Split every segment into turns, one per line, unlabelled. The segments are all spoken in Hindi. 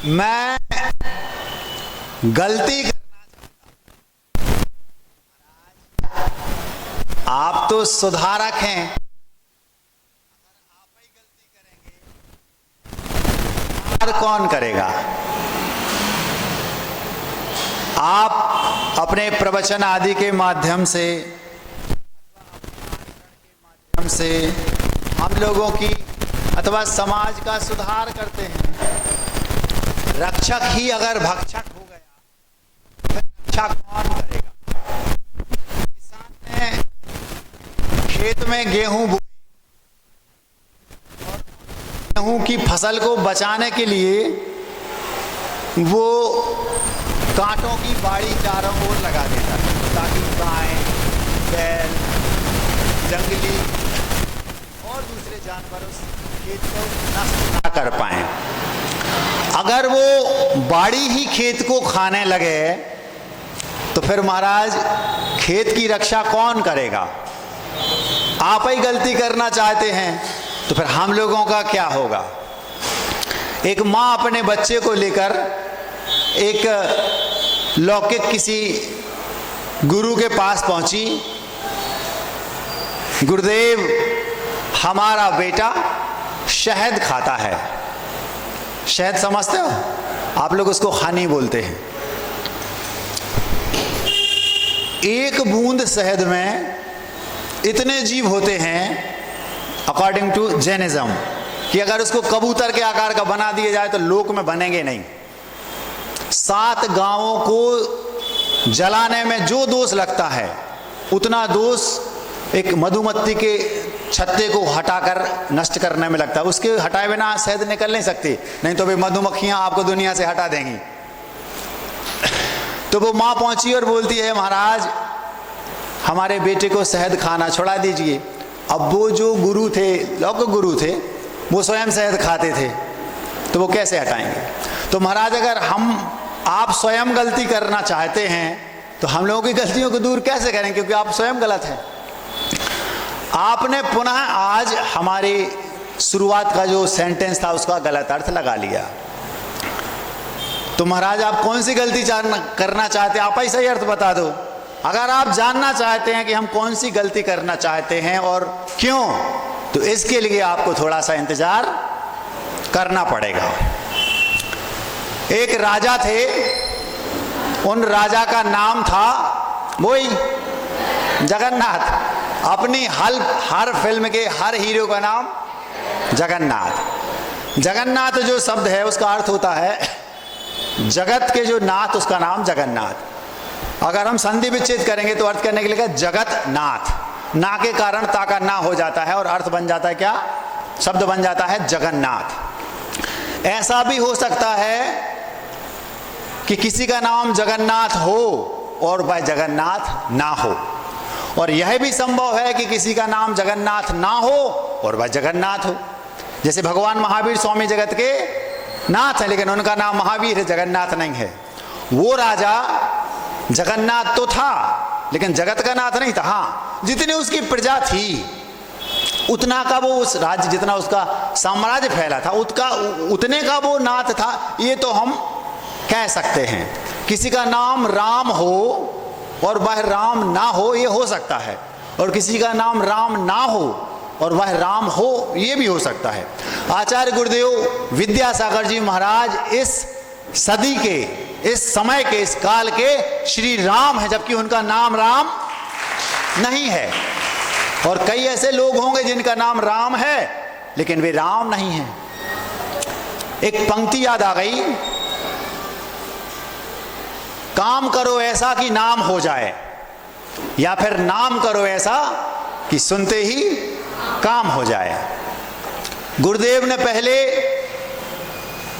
मैं गलती करना चाहता हूं। आप तो सुधारक हैं, अगर आप ही गलती करेंगे और कौन करेगा? आप अपने प्रवचन आदि के माध्यम से हम लोगों की अथवा समाज का सुधार करते हैं। रक्षक ही अगर भक्षक हो गया तो रक्षा कौन करेगा? किसान ने खेत में गेहूं बोई और गेहूं की फसल को बचाने के लिए वो कांटों की बाड़ी चारों ओर लगा देता है ताकि गाय, बैल, जंगली और दूसरे जानवर उस खेत को नष्ट ना कर पाए। अगर वो बाड़ी ही खेत को खाने लगे तो फिर महाराज खेत की रक्षा कौन करेगा? आप ही गलती करना चाहते हैं तो फिर हम लोगों का क्या होगा? एक माँ अपने बच्चे को लेकर एक लौकिक किसी गुरु के पास पहुंची। गुरुदेव, हमारा बेटा शहद खाता है। शहद समझते हो? आप लोग उसको खानी बोलते हैं। एक बूंद शहद में इतने जीव होते हैं अकॉर्डिंग टू जैनिज्म कि अगर उसको कबूतर के आकार का बना दिया जाए तो लोक में बनेंगे नहीं। 7 गांवों को जलाने में जो दोष लगता है उतना दोष एक मधुमक्खी के छत्ते को हटाकर नष्ट करने में लगता है। उसके हटाए बिना शहद निकल नहीं सकती, नहीं तो वे मधुमक्खियां आपको दुनिया से हटा देंगी। तो वो माँ पहुंची और बोलती है, महाराज हमारे बेटे को शहद खाना छोड़ा दीजिए। अब वो जो गुरु थे, लौकिक गुरु थे, वो स्वयं शहद खाते थे, तो वो कैसे हटाएंगे? तो महाराज अगर आप स्वयं गलती करना चाहते हैं तो हम लोगों की गलतियों को दूर कैसे करें, क्योंकि आप स्वयं गलत हैं। आपने पुनः आज हमारी शुरुआत का जो सेंटेंस था उसका गलत अर्थ लगा लिया। तो महाराज आप कौन सी गलती करना चाहते हैं? आप ही सही अर्थ बता दो। अगर आप जानना चाहते हैं कि हम कौन सी गलती करना चाहते हैं और क्यों, तो इसके लिए आपको थोड़ा सा इंतजार करना पड़ेगा। एक राजा थे, उन राजा का नाम था वही जगन्नाथ। अपनी हर फिल्म के हर हीरो का नाम जगन्नाथ। जगन्नाथ जो शब्द है उसका अर्थ होता है जगत के जो नाथ, उसका नाम जगन्नाथ। अगर हम संधि विच्छेद करेंगे तो अर्थ करने के लिए जगत नाथ, ना के कारण ता का ना हो जाता है और अर्थ बन जाता है क्या? शब्द बन जाता है जगन्नाथ। ऐसा भी हो सकता है कि किसी का नाम जगन्नाथ हो और वह जगन्नाथ ना हो, और यह भी संभव है कि किसी का नाम जगन्नाथ ना हो और वह जगन्नाथ हो। जैसे भगवान महावीर स्वामी जगत के नाथ है, लेकिन उनका नाम महावीर है, जगन्नाथ नहीं है। वो राजा जगन्नाथ तो था लेकिन जगत का नाथ नहीं था। हाँ, जितनी उसकी प्रजा थी उतना का वो उस राज्य, जितना उसका साम्राज्य फैला था उतने का वो नाथ था, ये तो हम कह सकते हैं। किसी का नाम राम हो और वह राम ना हो, ये हो सकता है, और किसी का नाम राम ना हो और वह राम हो, ये भी हो सकता है। आचार्य गुरुदेव विद्यासागर जी महाराज इस सदी के, इस समय के, इस काल के श्री राम है, जबकि उनका नाम राम नहीं है। और कई ऐसे लोग होंगे जिनका नाम राम है लेकिन वे राम नहीं हैं। एक पंक्ति याद आ गई, काम करो ऐसा कि नाम हो जाए, या फिर नाम करो ऐसा कि सुनते ही काम हो जाए। गुरुदेव ने पहले,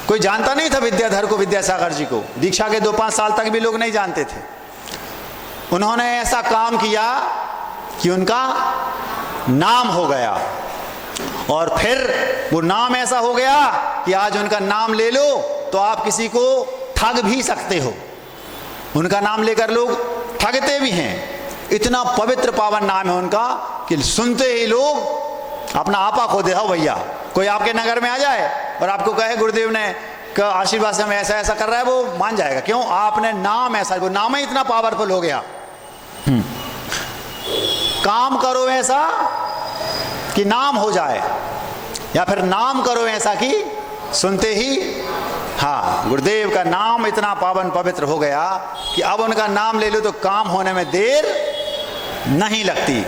कोई जानता नहीं था विद्याधर को, विद्यासागर जी को, दीक्षा के 2-5 साल तक भी लोग नहीं जानते थे। उन्होंने ऐसा काम किया कि उनका नाम हो गया, और फिर वो नाम ऐसा हो गया कि आज उनका नाम ले लो तो आप किसी को ठग भी सकते हो। उनका नाम लेकर लोग ठगते भी हैं। इतना पवित्र पावन नाम है उनका कि सुनते ही लोग अपना आपा खो दे। हाँ भैया, कोई आपके नगर में आ जाए और आपको कहे गुरुदेव ने का आशीर्वाद से हमें ऐसा ऐसा कर रहा है, वो मान जाएगा। क्यों? आपने नाम ऐसा, वो नाम ही इतना पावरफुल हो गया। काम करो ऐसा कि नाम हो जाए, या फिर नाम करो ऐसा कि सुनते ही, हाँ, गुरुदेव का नाम इतना पावन पवित्र हो गया कि अब उनका नाम ले लो तो काम होने में देर नहीं लगती।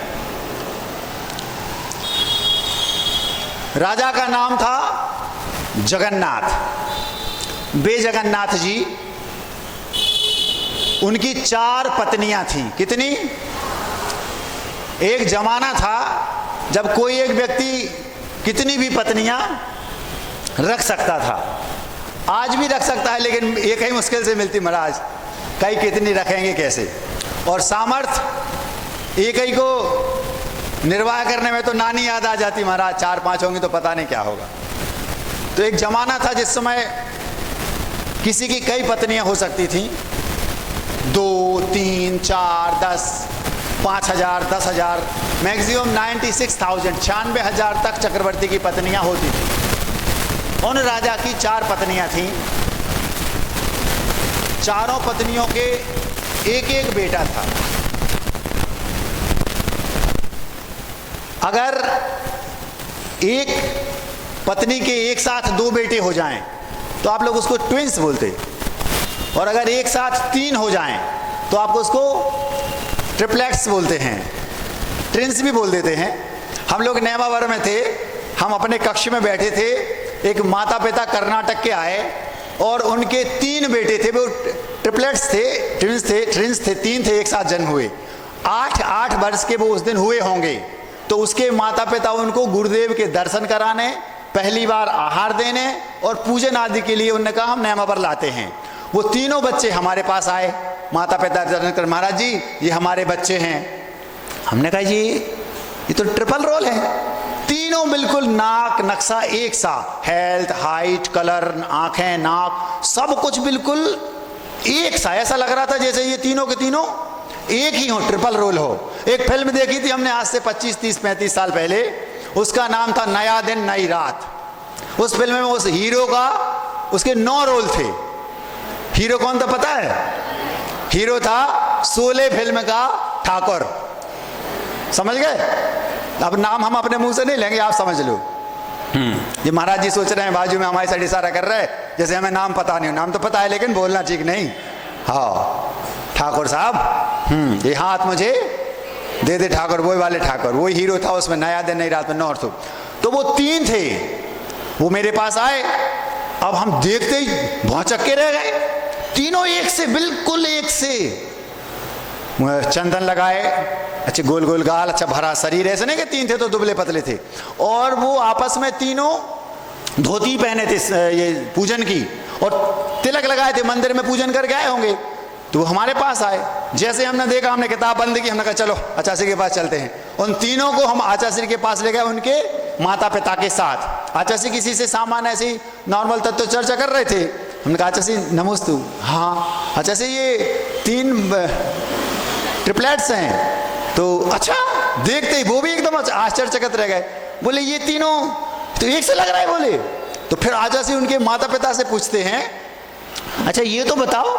राजा का नाम था जगन्नाथ। बे जगन्नाथ जी, उनकी 4 पत्नियां थीं। कितनी? एक जमाना था जब कोई एक व्यक्ति कितनी भी पत्नियां रख सकता था। आज भी रख सकता है, लेकिन एक ही मुश्किल से मिलती महाराज, कई कितनी रखेंगे कैसे? और सामर्थ एक ही को निर्वाह करने में तो नानी याद आ जाती महाराज, 4-5 होंगी तो पता नहीं क्या होगा। तो एक जमाना था जिस समय किसी की कई पत्नियां हो सकती थीं, 2, 3, 4, 10, 5,000, 10,000, मैक्सिमम 96,000, 96,000 तक चक्रवर्ती की पत्नियां होती थी। उन राजा की 4 पत्नियां थीं। चारों पत्नियों के एक एक बेटा था। अगर एक पत्नी के एक साथ 2 बेटे हो जाएं तो आप लोग उसको ट्विंस बोलते, और अगर एक साथ 3 हो जाएं तो आप उसको ट्रिपलेट्स बोलते हैं, ट्विंस भी बोल देते हैं। हम लोग नेमावर में थे, हम अपने कक्ष में बैठे थे, एक माता पिता कर्नाटक के आए और उनके 3 बेटे थे, वो ट्रिपलेट्स थे, ट्विंस थे, 3 थे, एक साथ जन्म हुए। 8 वर्ष के वो उस दिन हुए होंगे। तो उसके माता पिता उनको गुरुदेव के दर्शन कराने, पहली बार आहार देने और पूजन आदि के लिए उन्होंने कहा हम नेमावर लाते हैं। वो तीनों बच्चे हमारे पास आए, माता पिता दर्शन कर, महाराज जी ये हमारे बच्चे हैं। हमने कहा जी ये तो ट्रिपल रोल है, तीनों बिल्कुल नाक नक्शा एक सा, हेल्थ, हाइट, कलर, आंखें, नाक, सब कुछ बिल्कुल एक सा। ऐसा लग रहा था जैसे ये तीनों के तीनों एक ही हो, ट्रिपल रोल हो। एक फिल्म देखी थी हमने आज से 25, 30, 35 साल पहले, उसका नाम था नया दिन नई रात। उस फिल्म में उस हीरो का, उसके 9 रोल थे। हीरो कौन था पता है? हीरो था शोले फिल्म का ठाकुर। समझ गए? अब नाम हम अपने मुंह से नहीं लेंगे, आप समझ लो। ये महाराज जी सोच रहे हैं बाजू में हमारी साइड इशारा कर रहे हैं जैसे हमें नाम पता नहीं हो। नाम तो पता है लेकिन बोलना ठीक नहीं। हाँ ठाकुर साहब, ये हाथ मुझे दे दे ठाकुर, वही वाले ठाकुर, वही हीरो था उसमें नया दिन नई रात में नॉर्थ। तो वो 3 थे, वो मेरे पास आए। अब हम देखते ही भौचक के रह गए, तीनों एक से, बिल्कुल एक से। चंदन लगाए, अच्छे गोल गोल गाल, अच्छा भरा शरीर, ऐसे नहीं कि 3 थे तो दुबले पतले थे। और वो आपस में तीनों धोती पहने थे ये पूजन की, और तिलक लगाए थे, मंदिर में पूजन करके आए होंगे। तो वो हमारे पास आए। जैसे हमने देखा, हमने किताब बंद की, हमने कहा चलो आचार्य के पास चलते हैं। उन तीनों को हम आचार्य के पास ले गए, उनके माता पिता के साथ। आचार्य किसी से सामान्य ऐसी नॉर्मल तत्व चर्चा कर रहे थे। हमने कहा आचार्य नमस्तु। हाँ आचार्य ये 3 ट्रिपलेट्स हैं। तो अच्छा, देखते ही वो भी एकदम आश्चर्यचकित रह गए, बोले ये तीनों तो एक से लग रहा है बोले। तो फिर आचार्य उनके माता पिता से पूछते हैं, अच्छा ये तो बताओ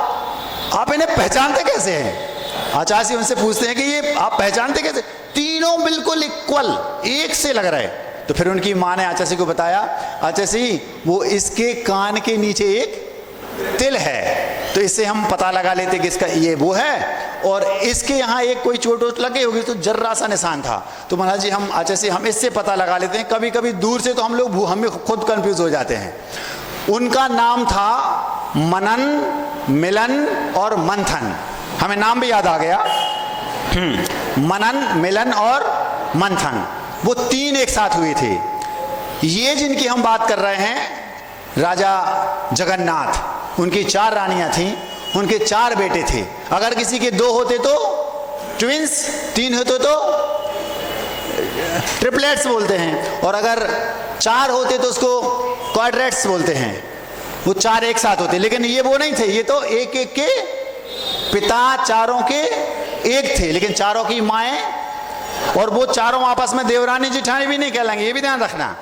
आप इन्हें पहचानते कैसे हैं? आचार्य उनसे पूछते हैं कि ये आप पहचानते कैसे? तीनों बिल्कुल इक्वल, एक से लग रहे। तो फिर उनकी माँ ने आचार्य को बताया, आचार्य वो इसके कान के नीचे एक तिल है, तो इससे हम पता लगा लेते कि इसका ये वो है, और इसके यहाँ एक कोई चोट वोट लगे होगी तो जर्रा सा निशान था। तो महाराज जी हम आचार्य हम इससे पता लगा लेते हैं। कभी कभी दूर से तो हम लोग हमें खुद कंफ्यूज हो जाते हैं। उनका नाम था मनन, मिलन और मंथन। हमें नाम भी याद आ गया, मनन, मिलन और मंथन। वो 3 एक साथ हुए थे। ये जिनकी हम बात कर रहे हैं राजा जगन्नाथ, उनकी 4 रानियां थीं, उनके 4 बेटे थे। अगर किसी के 2 होते तो ट्विंस, 3 होते तो ट्रिपलेट्स बोलते हैं, और अगर 4 होते तो उसको क्वाड्रेट्स बोलते हैं। वो 4 एक साथ होते, लेकिन ये वो नहीं थे। ये तो एक एक के पिता चारों के एक थे, लेकिन चारों की माएँ, और वो चारों आपस में देवरानी जिठानी भी नहीं कहलाएंगे, ये भी ध्यान रखना।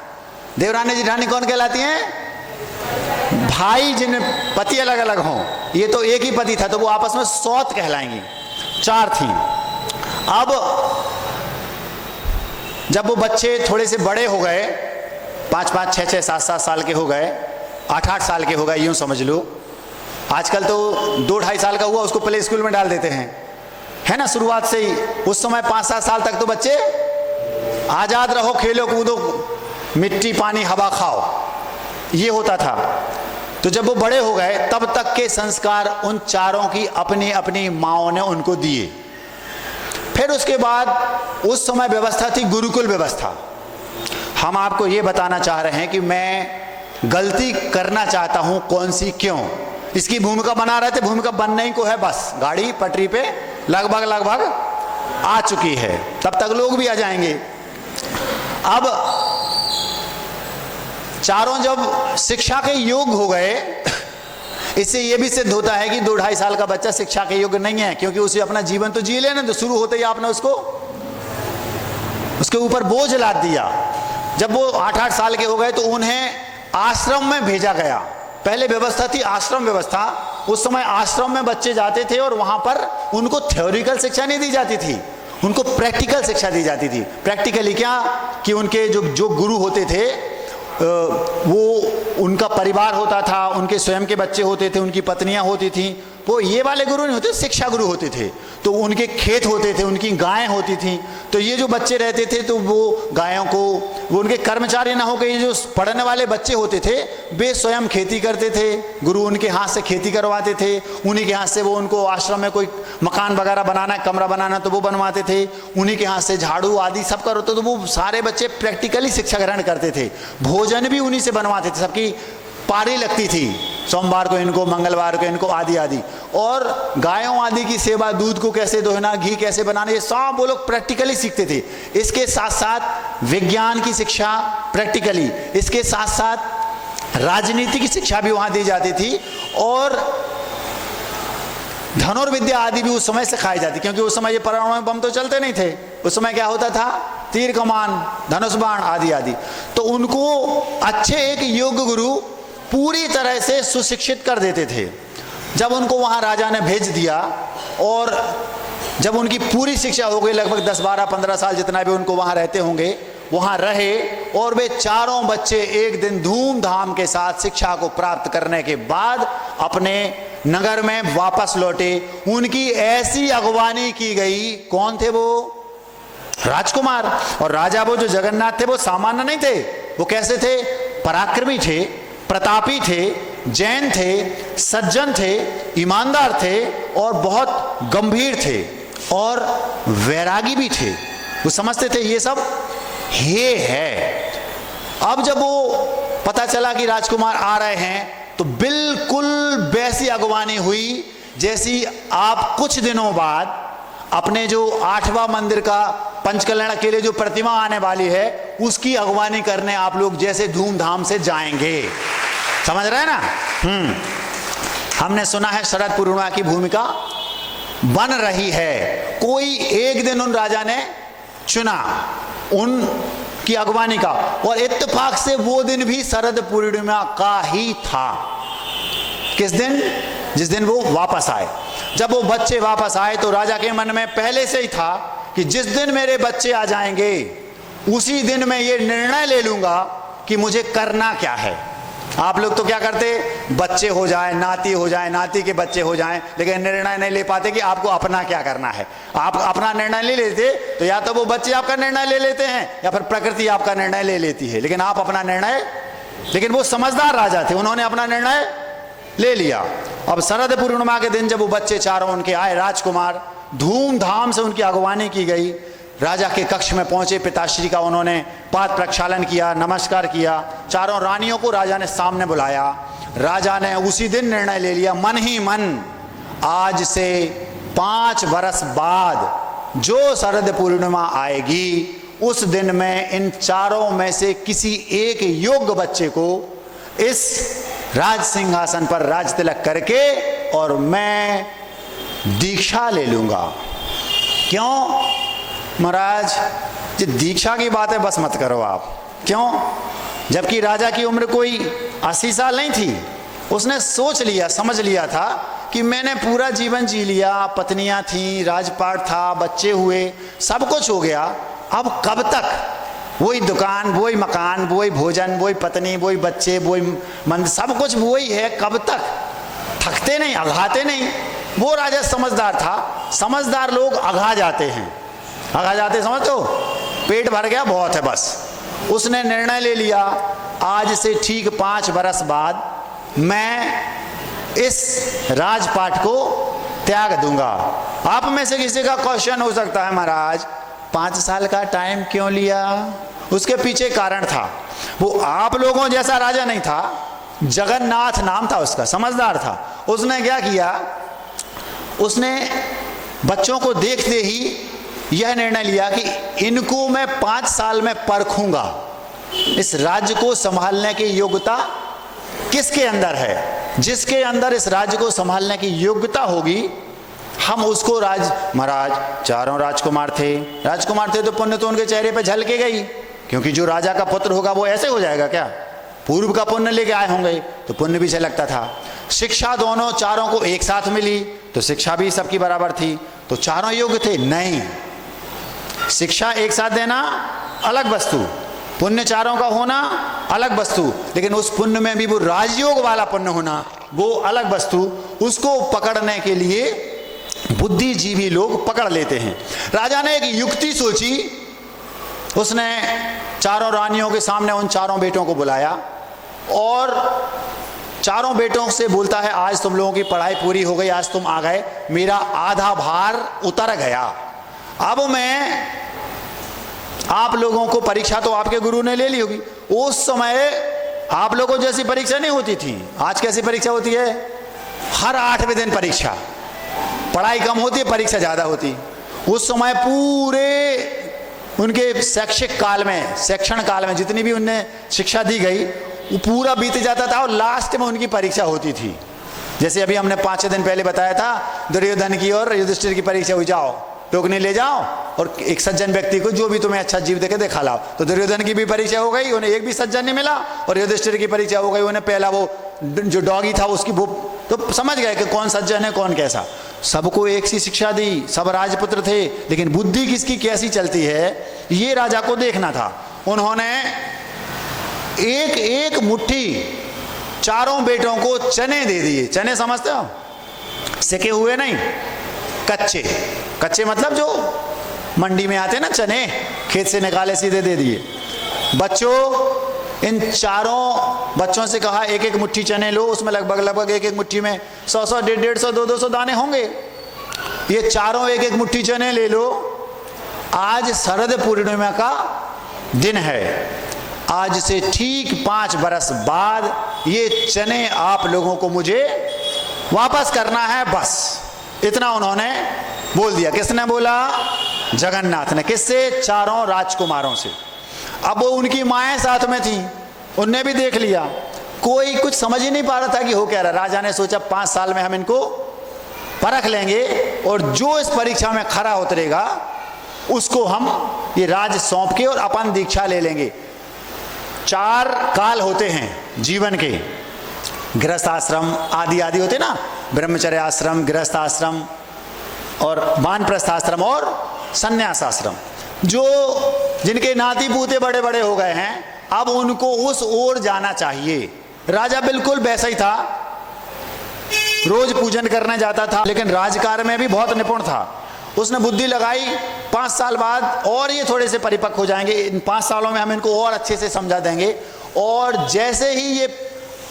देवरानी जिठानी कौन कहलाती हैं? भाई जिन पति अलग अलग हों, ये तो एक ही पति था तो वो आपस में सौत कहलाएंगी, 4 थी। अब जब वो बच्चे थोड़े से बड़े हो गए, 5-5, 6-6, 7-7 साल के हो गए, 8-8 साल के हो गए, यूं समझ लो। आजकल तो 2-2.5 साल का हुआ उसको प्ले स्कूल में डाल देते हैं, है ना, शुरुआत से ही। उस समय 5-7 साल तक तो बच्चे आजाद रहो, खेलो कूदो, मिट्टी पानी हवा खाओ, ये होता था। तो जब वो बड़े हो गए तब तक के संस्कार उन चारों की अपनी अपनी माओं ने उनको दिए। फिर उसके बाद उस समय व्यवस्था थी गुरुकुल व्यवस्था। हम आपको ये बताना चाह रहे हैं कि मैं गलती करना चाहता हूं, कौन सी, क्यों, इसकी भूमिका बना रहे थे। भूमिका बनने ही को है, बस गाड़ी पटरी पे लगभग आ चुकी है, तब तक लोग भी आ जाएंगे। अब चारों जब शिक्षा के योग्य हो गए, इससे यह भी सिद्ध होता है कि 2-2.5 साल का बच्चा शिक्षा के योग्य नहीं है, क्योंकि उसे अपना जीवन तो जी लेना, तो शुरू होते ही आपने उसके ऊपर बोझ लाद दिया। जब वो 8-8 साल के हो गए तो उन्हें आश्रम में भेजा गया। पहले व्यवस्था थी आश्रम व्यवस्था, उस समय आश्रम में बच्चे जाते थे और वहां पर उनको थ्योरिकल शिक्षा नहीं दी जाती थी, उनको प्रैक्टिकल शिक्षा दी जाती थी। प्रैक्टिकली क्या कि उनके जो गुरु होते थे वो उनका परिवार होता था, उनके स्वयं के बच्चे होते थे, उनकी पत्नियां होती थी, वो ये वाले गुरु नहीं होते, शिक्षा गुरु होते थे। तो उनके खेत होते थे, उनकी गायें होती थी, तो ये जो बच्चे रहते थे तो वो गायों को, वो उनके कर्मचारी ना होकर ये जो पढ़ने वाले बच्चे होते थे वे स्वयं खेती करते थे, गुरु उनके हाथ से खेती करवाते थे, उन्हीं के हाथ से वो उनको आश्रम में कोई मकान वगैरह बनाना, कमरा बनाना तो वो बनवाते थे, उन्हीं के हाथ से झाड़ू आदि सब करते, तो वो सारे बच्चे प्रैक्टिकली शिक्षा ग्रहण करते थे। भोजन भी उन्हीं से बनवाते थे, सबकी पारी लगती थी, सोमवार को इनको, मंगलवार को इनको, आदि आदि। और गायों आदि की सेवा, दूध को कैसे दोहना, घी कैसे बनाना, ये सब वो लोग प्रैक्टिकली सीखते थे। इसके साथ साथ विज्ञान की शिक्षा प्रैक्टिकली, इसके साथ साथ राजनीति की शिक्षा भी वहां दी जाती थी, और धनुर्विद्या आदि भी उस समय सिखाई जाती, क्योंकि उस समय ये परमाणु बम तो चलते नहीं थे। उस समय क्या होता था, तीर कमान, धनुष बाण आदि आदि। तो उनको अच्छे एक योग्य गुरु पूरी तरह से सुशिक्षित कर देते थे। जब उनको वहां राजा ने भेज दिया और जब उनकी पूरी शिक्षा हो गई, लगभग 10, 12, 15 साल जितना भी उनको वहां रहते होंगे, वहां रहे, और वे चारों बच्चे एक दिन धूमधाम के साथ शिक्षा को प्राप्त करने के बाद अपने नगर में वापस लौटे। उनकी ऐसी अगवानी की गई, कौन थे वो? राजकुमार। और राजा वो जो जगन्नाथ थे वो सामान्य नहीं थे, वो कैसे थे? पराक्रमी थे, प्रतापी थे, जैन थे, सज्जन थे, ईमानदार थे, और बहुत गंभीर थे, और वैरागी भी थे। वो समझते थे ये सब ये है। अब जब वो पता चला कि राजकुमार आ रहे हैं तो बिल्कुल वैसी अगवानी हुई जैसी आप कुछ दिनों बाद अपने जो 8वां मंदिर का पंचकल्याण के लिए जो प्रतिमा आने वाली है उसकी अगवानी करने आप लोग जैसे धूमधाम से जाएंगे। समझ रहे हैं ना? हमने सुना है शरद पूर्णिमा की भूमिका बन रही है। कोई एक दिन उन राजा ने चुना उनकी अगवानी का, और इत्तेफाक से वो दिन भी शरद पूर्णिमा का ही था। किस दिन? जिस दिन वो वापस आए। जब वो बच्चे वापस आए तो राजा के मन में पहले से ही था कि जिस दिन मेरे बच्चे आ जाएंगे उसी दिन मैं ये निर्णय ले लूंगा कि मुझे करना क्या है। आप लोग तो क्या करते, बच्चे हो जाए, नाती हो जाए, नाती के बच्चे हो जाएं, लेकिन निर्णय नहीं ले पाते कि आपको अपना क्या करना है। आप अपना निर्णय ले लेते तो या तो वो बच्चे आपका निर्णय ले लेते हैं या फिर प्रकृति आपका निर्णय ले लेती है, लेकिन आप अपना निर्णय, लेकिन वो समझदार राजा थे, उन्होंने अपना निर्णय ले लिया। अब शरद पूर्णिमा के दिन जब वो बच्चे चारों उनके आए, राजकुमार, धूमधाम से उनकी अगवानी की गई। राजा के कक्ष में पहुंचे, पिताश्री का उन्होंने पाद प्रक्षालन किया, नमस्कार किया। चारों रानियों को राजा ने सामने बुलाया। राजा ने उसी दिन निर्णय ले लिया मन ही मन, आज से 5 वर्ष बाद जो शरद पूर्णिमा आएगी उस दिन में इन चारों में से किसी एक योग्य बच्चे को इस राज सिंहासन पर राज तिलक करके और मैं दीक्षा ले लूंगा। क्यों महाराज? ये दीक्षा की बात है, बस मत करो आप। क्यों? जबकि राजा की उम्र कोई 80 साल नहीं थी, उसने सोच लिया, समझ लिया था कि मैंने पूरा जीवन जी लिया, पत्नियां थीं, राजपाट था, बच्चे हुए, सब कुछ हो गया, अब कब तक वही दुकान, वही मकान, वही भोजन, वही पत्नी, वही बच्चे, वही मंदिर, सब कुछ वही है, कब तक? थकते नहीं, अघाते नहीं। वो राजा समझदार था। समझदार लोग अघा जाते हैं, अघा जाते, समझो, पेट भर गया, बहुत है बस। उसने निर्णय ले लिया, आज से ठीक 5 बरस बाद मैं इस राजपाट को त्याग दूंगा। आप में से किसी का क्वेश्चन हो सकता है, महाराज 5 साल का टाइम क्यों लिया? उसके पीछे कारण था। वो आप लोगों जैसा राजा नहीं था, जगन्नाथ नाम था उसका, समझदार था। उसने क्या किया, उसने बच्चों को देखते ही यह निर्णय लिया कि इनको मैं 5 साल में परखूंगा, इस राज्य को संभालने की योग्यता किसके अंदर है। जिसके अंदर इस राज्य को संभालने की योग्यता होगी, हम उसको महाराज 4 राजकुमार थे तो पुण्य तो उनके चेहरे पे झलके गई, क्योंकि जो राजा का पुत्र होगा वो ऐसे हो जाएगा क्या? पूर्व का पुण्य लेके आए होंगे तो पुण्य भी झलकता था। शिक्षा दोनों 4 को एक साथ मिली तो शिक्षा भी सबकी बराबर थी, तो 4 योग्य थे। नहीं, शिक्षा एक साथ देना अलग वस्तु, पुण्य 4 का होना अलग वस्तु, लेकिन उस पुण्य में भी वो राजयोग वाला पुण्य होना वो अलग वस्तु। उसको पकड़ने के लिए बुद्धिजीवी लोग पकड़ लेते हैं। राजा ने एक युक्ति सोची, उसने 4 रानियों के सामने उन 4 बेटों को बुलाया और 4 बेटों से बोलता है, आज तुम लोगों की पढ़ाई पूरी हो गई, आज तुम आ गए, मेरा आधा भार उतर गया। अब मैं आप लोगों को, परीक्षा तो आपके गुरु ने ले ली होगी, उस समय आप लोगों जैसी परीक्षा नहीं होती थी। आज कैसी परीक्षा होती है? हर 8वें दिन परीक्षा, पढ़ाई कम होती है, परीक्षा ज्यादा होती। उस समय पूरे उनके शैक्षिक काल में, शिक्षण काल में जितनी भी उन्हें शिक्षा दी गई वो पूरा बीत जाता था और लास्ट में उनकी परीक्षा होती थी। जैसे अभी हमने 5-6 दिन पहले बताया था, दुर्योधन की और युधिष्ठिर की परीक्षा हुई, जाओ टोकनी ले जाओ और एक सज्जन व्यक्ति को जो भी तुम्हें अच्छा जीव देखे दिखा लाओ। तो दुर्योधन की भी परीक्षा हो गई, उन्हें एक भी सज्जन नहीं मिला, और युधिष्ठिर की परीक्षा हो गई, उन्हें पहला वो जो डॉगी था उसकी वो, तो समझ गए कि कौन सज्जन है कौन कैसा। सबको एक सी शिक्षा दी, सब राजपुत्र थे, लेकिन बुद्धि किसकी कैसी चलती है ये राजा को देखना था। उन्होंने एक एक मुट्ठी 4 बेटों को चने दे दिए। चने समझते हो? सिके हुए नहीं, कच्चे। कच्चे मतलब जो मंडी में आते ना चने, खेत से निकाले सीधे दे दिए। बच्चों, इन 4 बच्चों से कहा एक एक मुट्ठी चने लो, उसमें लगभग एक एक मुट्ठी में 100-100, 150-150, 200 दाने होंगे। ये 4 एक एक मुट्ठी चने ले लो। आज शरद पूर्णिमा का दिन है, आज से ठीक 5 बरस बाद ये चने आप लोगों को मुझे वापस करना है, बस इतना उन्होंने बोल दिया। किसने बोला? जगन्नाथ ने। किससे? 4 राजकुमारों से। अब वो उनकी माएँ साथ में थी, उनने भी देख लिया, कोई कुछ समझ ही नहीं पा रहा था कि हो क्या रहा। राजा ने सोचा 5 साल में हम इनको परख लेंगे और जो इस परीक्षा में खरा उतरेगा उसको हम ये राज सौंप के और अपन दीक्षा ले लेंगे। 4 काल होते हैं जीवन के, गृहस्थ आश्रम आदि आदि होते ना, ब्रह्मचर्य आश्रम, गृहस्थ आश्रम और वानप्रस्थ आश्रम और संन्यास आश्रम। जो जिनके नाती पूते बड़े बड़े हो गए हैं, अब उनको उस ओर जाना चाहिए। राजा बिल्कुल वैसा ही था, रोज पूजन करने जाता था, लेकिन राजकार्य में भी बहुत निपुण था। उसने बुद्धि लगाई, 5 साल बाद और ये थोड़े से परिपक्व हो जाएंगे, इन 5 सालों में हम इनको और अच्छे से समझा देंगे, और जैसे ही ये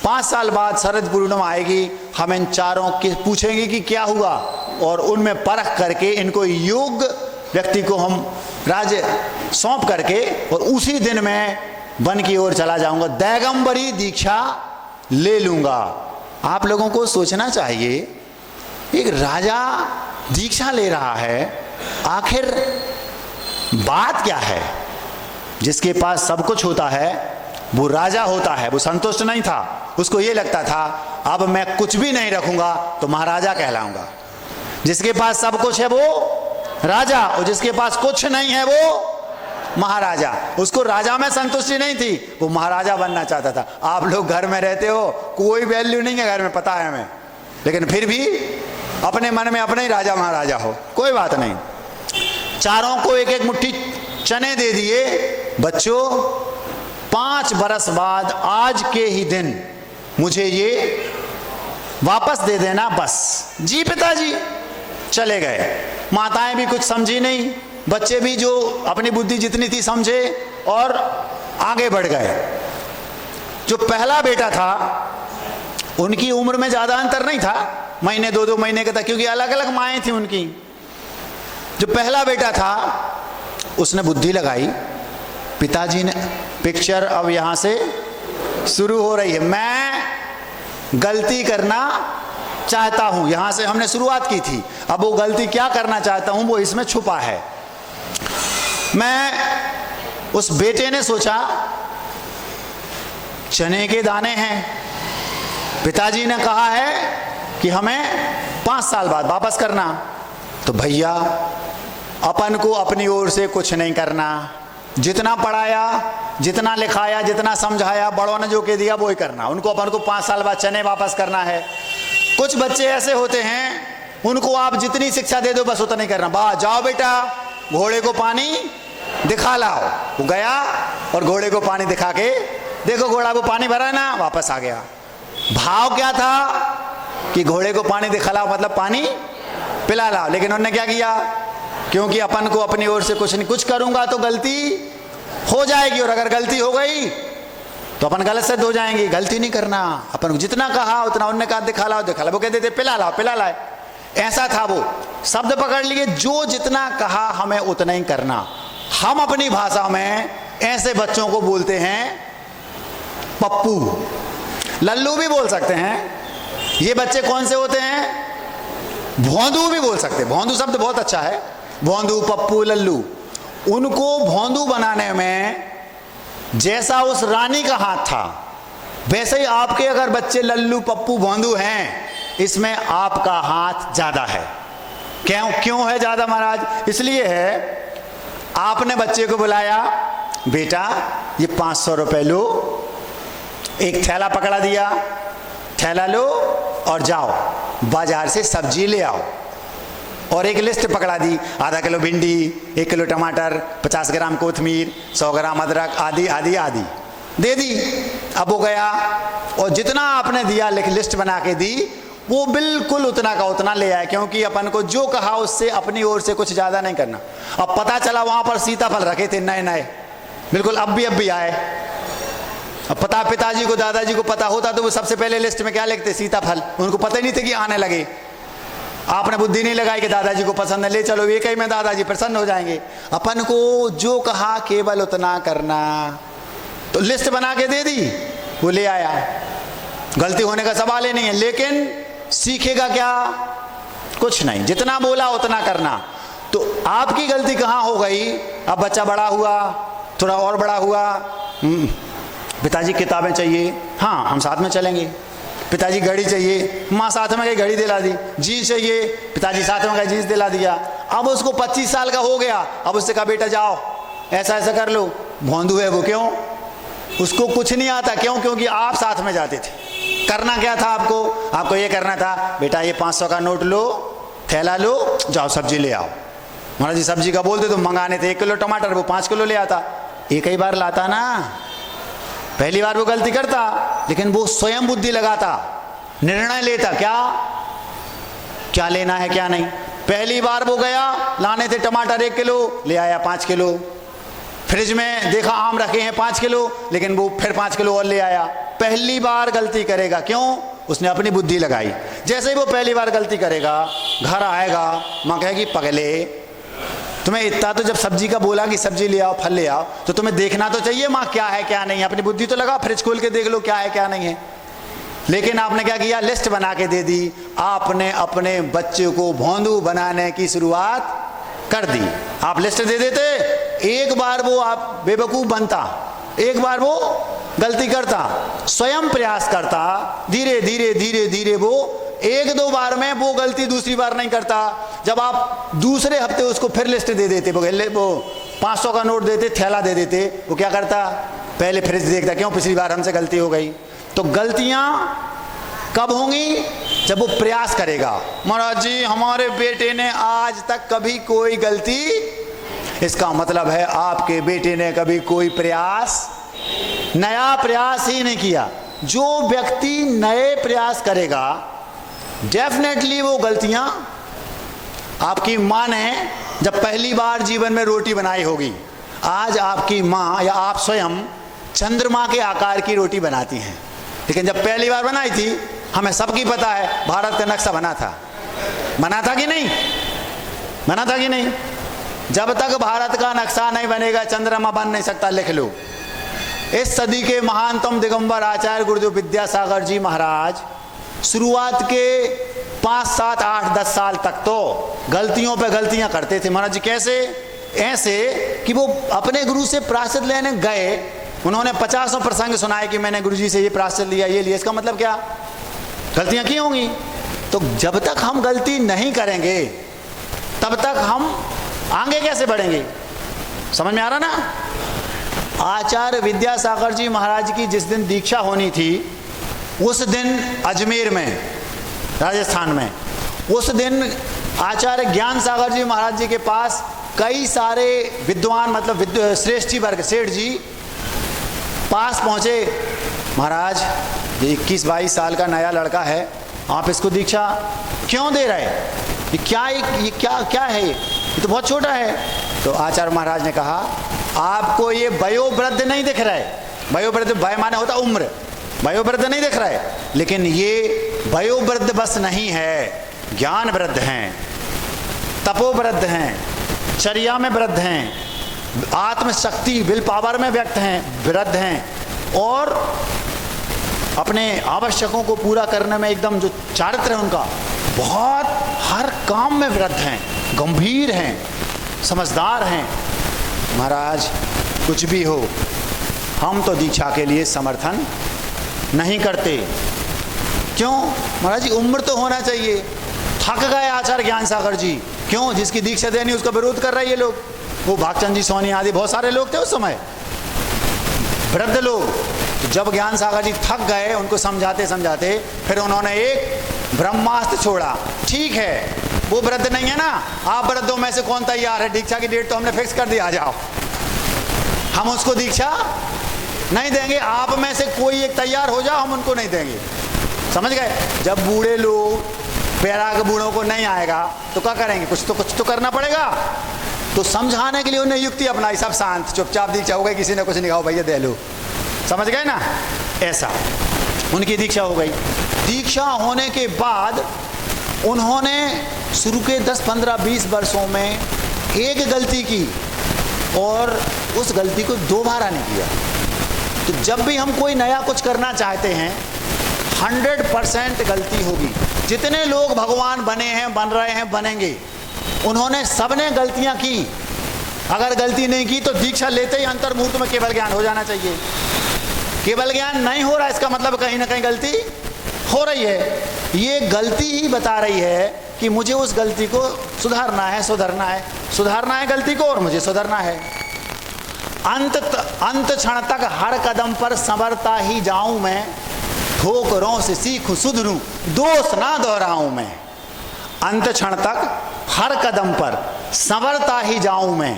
5 साल बाद शरद पूर्णिमा आएगी, हम इन 4 के पूछेंगे कि क्या हुआ, और उनमें परख करके इनको योग्य व्यक्ति को हम राज्य सौंप करके और उसी दिन मैं वन की ओर चला जाऊंगा, दैगंबरी दीक्षा ले लूंगा। आप लोगों को सोचना चाहिए, एक राजा दीक्षा ले रहा है, आखिर बात क्या है? जिसके पास सब कुछ होता है वो राजा होता है, वो संतुष्ट नहीं था। उसको ये लगता था अब मैं कुछ भी नहीं रखूंगा तो महाराजा कहलाऊंगा। जिसके पास सब कुछ है वो राजा, और जिसके पास कुछ नहीं है वो महाराजा। उसको राजा में संतुष्टि नहीं थी, वो महाराजा बनना चाहता था। आप लोग घर में रहते हो, कोई वैल्यू नहीं है घर में, पता है हमें, लेकिन फिर भी अपने मन में अपने ही राजा महाराजा हो, कोई बात नहीं। चारों को एक एक मुट्ठी चने दे दिए। बच्चों 5 बरस बाद आज के ही दिन मुझे ये वापस दे देना बस। जी पिताजी। चले गए। माताएं भी कुछ समझी नहीं, बच्चे भी जो अपनी बुद्धि जितनी थी समझे और आगे बढ़ गए। जो पहला बेटा था उनकी उम्र में ज्यादा अंतर नहीं था, महीने 2-2 महीने का था, क्योंकि अलग अलग माएँ थी उनकी। जो पहला बेटा था उसने बुद्धि लगाई। पिताजी ने, पिक्चर अब यहां से शुरू हो रही है। मैं गलती करना चाहता हूं, यहां से हमने शुरुआत की थी। अब वो गलती क्या करना चाहता हूं वो इसमें छुपा है। उस बेटे ने सोचा चने के दाने हैं, पिताजी ने कहा है कि हमें 5 साल बाद वापस करना, तो भैया अपन को अपनी ओर से कुछ नहीं करना। जितना पढ़ाया, जितना लिखाया, जितना समझाया, बड़ों ने जो कह दिया वो ही करना। उनको अपन को 5 साल बाद चने वापस करना है। कुछ बच्चे ऐसे होते हैं, उनको आप जितनी शिक्षा दे दो बस उतना नहीं करना। बा जाओ बेटा घोड़े को पानी दिखा लाओ। वो गया और घोड़े को पानी दिखा के, देखो घोड़ा को पानी भरा है ना, वापस आ गया। भाव क्या था कि घोड़े को पानी दिखा लाओ मतलब पानी पिला लाओ। लेकिन उन्होंने क्या किया, क्योंकि अपन को अपनी ओर से कुछ नहीं, कुछ करूंगा तो गलती हो जाएगी, और अगर गलती हो गई तो अपन गलत सिद्ध हो जाएंगे। गलती नहीं करना। अपन को जितना कहा उतना, उन्होंने कहा दिखा लाओ दिखा लाओ, वो कहते थे पिला लाओ पिला लाए। ऐसा था, वो शब्द पकड़ लिए, जो जितना कहा हमें उतना ही करना। हम अपनी भाषा में ऐसे बच्चों को बोलते हैं पप्पू, लल्लू भी बोल सकते हैं। ये बच्चे कौन से होते हैं, भोंदू भी बोल सकते हैं। भोंदू शब्द बहुत अच्छा है, भोंदू, पप्पू, लल्लू। उनको भोंदू बनाने में जैसा उस रानी का हाथ था, वैसे ही आपके अगर बच्चे लल्लू, पप्पू, भोंदू हैं, इसमें आपका हाथ ज्यादा है। क्यों है ज्यादा महाराज? इसलिए है, आपने बच्चे को बुलाया, बेटा ये 500 रुपए लो, एक थैला पकड़ा दिया, थैला लो और जाओ बाजार से सब्जी ले आओ, और एक लिस्ट पकड़ा दी, आधा किलो भिंडी, 1 किलो टमाटर, 50 ग्राम कोथमीर, 100 ग्राम अदरक, आदि आदि आदि दे दी। अब वो गया और जितना आपने दिया लिस्ट बना के दी, वो बिल्कुल उतना का उतना ले आए, क्योंकि अपन को जो कहा उससे अपनी ओर से कुछ ज्यादा नहीं करना। अब पता चला वहां पर सीताफल रखे थे नए नए, बिल्कुल अब भी आए। अब पिताजी को, दादाजी को पता होता तो वो सबसे पहले लिस्ट में क्या लिखते, सीताफल। उनको पता ही नहीं थे कि आने लगे। आपने बुद्धि नहीं लगाई कि दादाजी को पसंद है, ले चलो एक ही में दादाजी प्रसन्न हो जाएंगे। अपन को जो कहा केवल उतना करना। तो लिस्ट बना के दे दी, वो ले आया, गलती होने का सवाल ही नहीं है। लेकिन सीखेगा क्या? कुछ नहीं, जितना बोला उतना करना। तो आपकी गलती कहाँ हो गई? अब बच्चा बड़ा हुआ, थोड़ा और बड़ा हुआ, पिताजी किताबें चाहिए, हाँ हम साथ में चलेंगे। पिताजी घड़ी चाहिए, माँ साथ में गई घड़ी दिला दी। जीन्स चाहिए, पिताजी साथ में गए जीन्स दिला दिया। अब उसको 25 साल का हो गया, अब उससे कहा बेटा जाओ ऐसा ऐसा कर लो। भोंदू है वो, क्यों? उसको कुछ नहीं आता। क्यों? क्योंकि आप साथ में जाते थे। करना क्या था आपको ये करना था, बेटा ये 500 का नोट लो, थैला लो, जाओ सब्जी ले आओ। महाराज जी सब्जी का बोलते तो मंगाने थे 1 किलो टमाटर, वो 5 किलो ले आता। एक ही बार लाता ना, पहली बार वो गलती करता, लेकिन वो स्वयं बुद्धि लगाता, निर्णय लेता क्या लेना है क्या नहीं। पहली बार वो गया, लाने थे टमाटर 1 किलो, ले आया 5 किलो। फ्रिज में देखा आम रखे हैं 5 किलो, लेकिन वो फिर 5 किलो और ले आया। पहली बार गलती करेगा, क्यों? उसने अपनी बुद्धि लगाई। जैसे ही वो पहली बार गलती करेगा, घर आएगा, माँ कहेगी पगले तुम्हें इतना तो जब सब्जी का बोला कि सब्जी ले आओ, फल ले आओ, तो तुम्हें देखना तो चाहिए माँ क्या है क्या नहीं है। अपनी बुद्धि तो लगा, फ्रिज खोल के देख लो क्या है क्या नहीं है। लेकिन आपने क्या किया, लिस्ट बना के दे दी। आपने अपने बच्चे को भोंदू बनाने की शुरुआत कर दी। आप लिस्ट दे देते, एक बार वो आप बेवकूफ बनता, एक बार वो गलती करता, स्वयं प्रयास करता, धीरे धीरे धीरे धीरे वो 1-2 बार में वो गलती दूसरी बार नहीं करता। जब आप दूसरे हफ्ते उसको फिर लिस्ट दे देते, वो 500 का नोट देते, थैला दे देते, वो क्या करता, पहले फ्रिज देखता, क्यों पिछली बार हमसे गलती हो गई। तो गलतियां कब होंगी, जब वो प्रयास करेगा। महाराज जी हमारे बेटे ने आज तक कभी कोई गलती, इसका मतलब है आपके बेटे ने कभी कोई प्रयास, नया प्रयास ही नहीं किया। जो व्यक्ति नए प्रयास करेगा डेफिनेटली वो गलतियां, आपकी मां ने जब पहली बार जीवन में रोटी बनाई होगी, आज आपकी मां या आप स्वयं चंद्रमा के आकार की रोटी बनाती हैं, लेकिन जब पहली बार बनाई थी, हमें सबकी पता है भारत का नक्शा बना था कि नहीं, बना था कि नहीं। जब तक भारत का नक्शा नहीं बनेगा चंद्रमा बन नहीं सकता, लिख लो। इस सदी के महानतम दिगंबर आचार्य गुरुदेव विद्यासागर जी महाराज शुरुआत के 5, 7, 8, 10 साल तक तो गलतियों पे गलतियां करते थे। महाराज जी कैसे, ऐसे कि वो अपने गुरु से प्रायश्चित लेने गए, उन्होंने 50 प्रसंग सुनाए कि मैंने गुरुजी से ये प्रायश्चित लिया, ये लिया। इसका मतलब क्या, गलतियां की होंगी। तो जब तक हम गलती नहीं करेंगे तब तक हम आगे कैसे बढ़ेंगे, समझ में आ रहा ना। आचार्य विद्यासागर जी महाराज की जिस दिन दीक्षा होनी थी, उस दिन अजमेर में, राजस्थान में, उस दिन आचार्य ज्ञान सागर जी महाराज जी के पास कई सारे विद्वान, मतलब श्रेष्ठी वर्ग, सेठ जी पास पहुंचे। महाराज ये 21-22 साल का नया लड़का है, आप इसको दीक्षा क्यों दे रहे हैं, ये क्या है, ये तो बहुत छोटा है। तो आचार्य महाराज ने कहा, आपको ये वयोवृद्ध नहीं दिख रहा है, वयोवृद्ध वय माने होता उम्र, वयोवृद्ध नहीं दिख रहा है, लेकिन ये वयोवृद्ध बस नहीं है, ज्ञान वृद्ध हैं, तपोवृद्ध हैं, चर्या में वृद्ध हैं, आत्मशक्ति विल पावर में व्यक्त हैं, वृद्ध हैं, और अपने आवश्यकों को पूरा करने में एकदम जो चारित्र है उनका, बहुत हर काम में वृद्ध हैं, गंभीर हैं, समझदार हैं। महाराज कुछ भी हो, हम तो दीक्षा के लिए समर्थन नहीं करते। क्यों महाराज जी, उम्र तो होना चाहिए। थक गए आचार्य ज्ञान सागर जी, क्यों, जिसकी दीक्षा देनी उसका विरोध कर रहे हैं ये लोग। वो भागचंद जी, सोनी आदि बहुत सारे लोग थे उस समय, वृद्ध लोग। तो जब ज्ञान सागर जी थक गए, उनको समझाते समझाते फिर उन्होंने एक ब्रह्मास्त्र छोड़ा। ठीक है वो वृद्ध नहीं है ना, आप वृद्धों में से कौन तैयार है, दीक्षा की डेट तो हमने फिक्स कर दी, आ जाओ, हम उसको दीक्षा नहीं देंगे। आप में से कोई एक तैयार हो जाओ, हम उनको नहीं देंगे, समझ गए। जब बूढ़े लोग, पैरा के बूढ़ों को नहीं आएगा तो क्या करेंगे, कुछ तो करना पड़ेगा। तो समझाने के लिए उन्हें युक्ति अपनाई, सब शांत चुपचाप दीक्षा हो गई, किसी ने कुछ नहीं कहा, भैया दे लो, समझ गए ना। ऐसा उनकी दीक्षा हो गई। दीक्षा होने के बाद उन्होंने शुरू के 10, 15, 20 वर्षों में एक गलती की और उस गलती को दोबारा नहीं किया। तो जब भी हम कोई नया कुछ करना चाहते हैं 100% गलती होगी। जितने लोग भगवान बने हैं, बन रहे हैं, बनेंगे, उन्होंने सबने गलतियां की। अगर गलती नहीं की तो दीक्षा लेते ही अंतर्मुहूर्त में केवल ज्ञान हो जाना चाहिए। केवल ज्ञान नहीं हो रहा, इसका मतलब कहीं ना कहीं गलती हो रही है। ये गलती ही बता रही है कि मुझे उस गलती को सुधारना है गलती को, और मुझे सुधारना है। अंत क्षण तक हर कदम पर संवरता ही जाऊं मैं, ठोकरों से सीखूं सुधरूं, दोष ना दोहराऊं मैं। अंत क्षण तक हर कदम पर संवरता ही जाऊं मैं,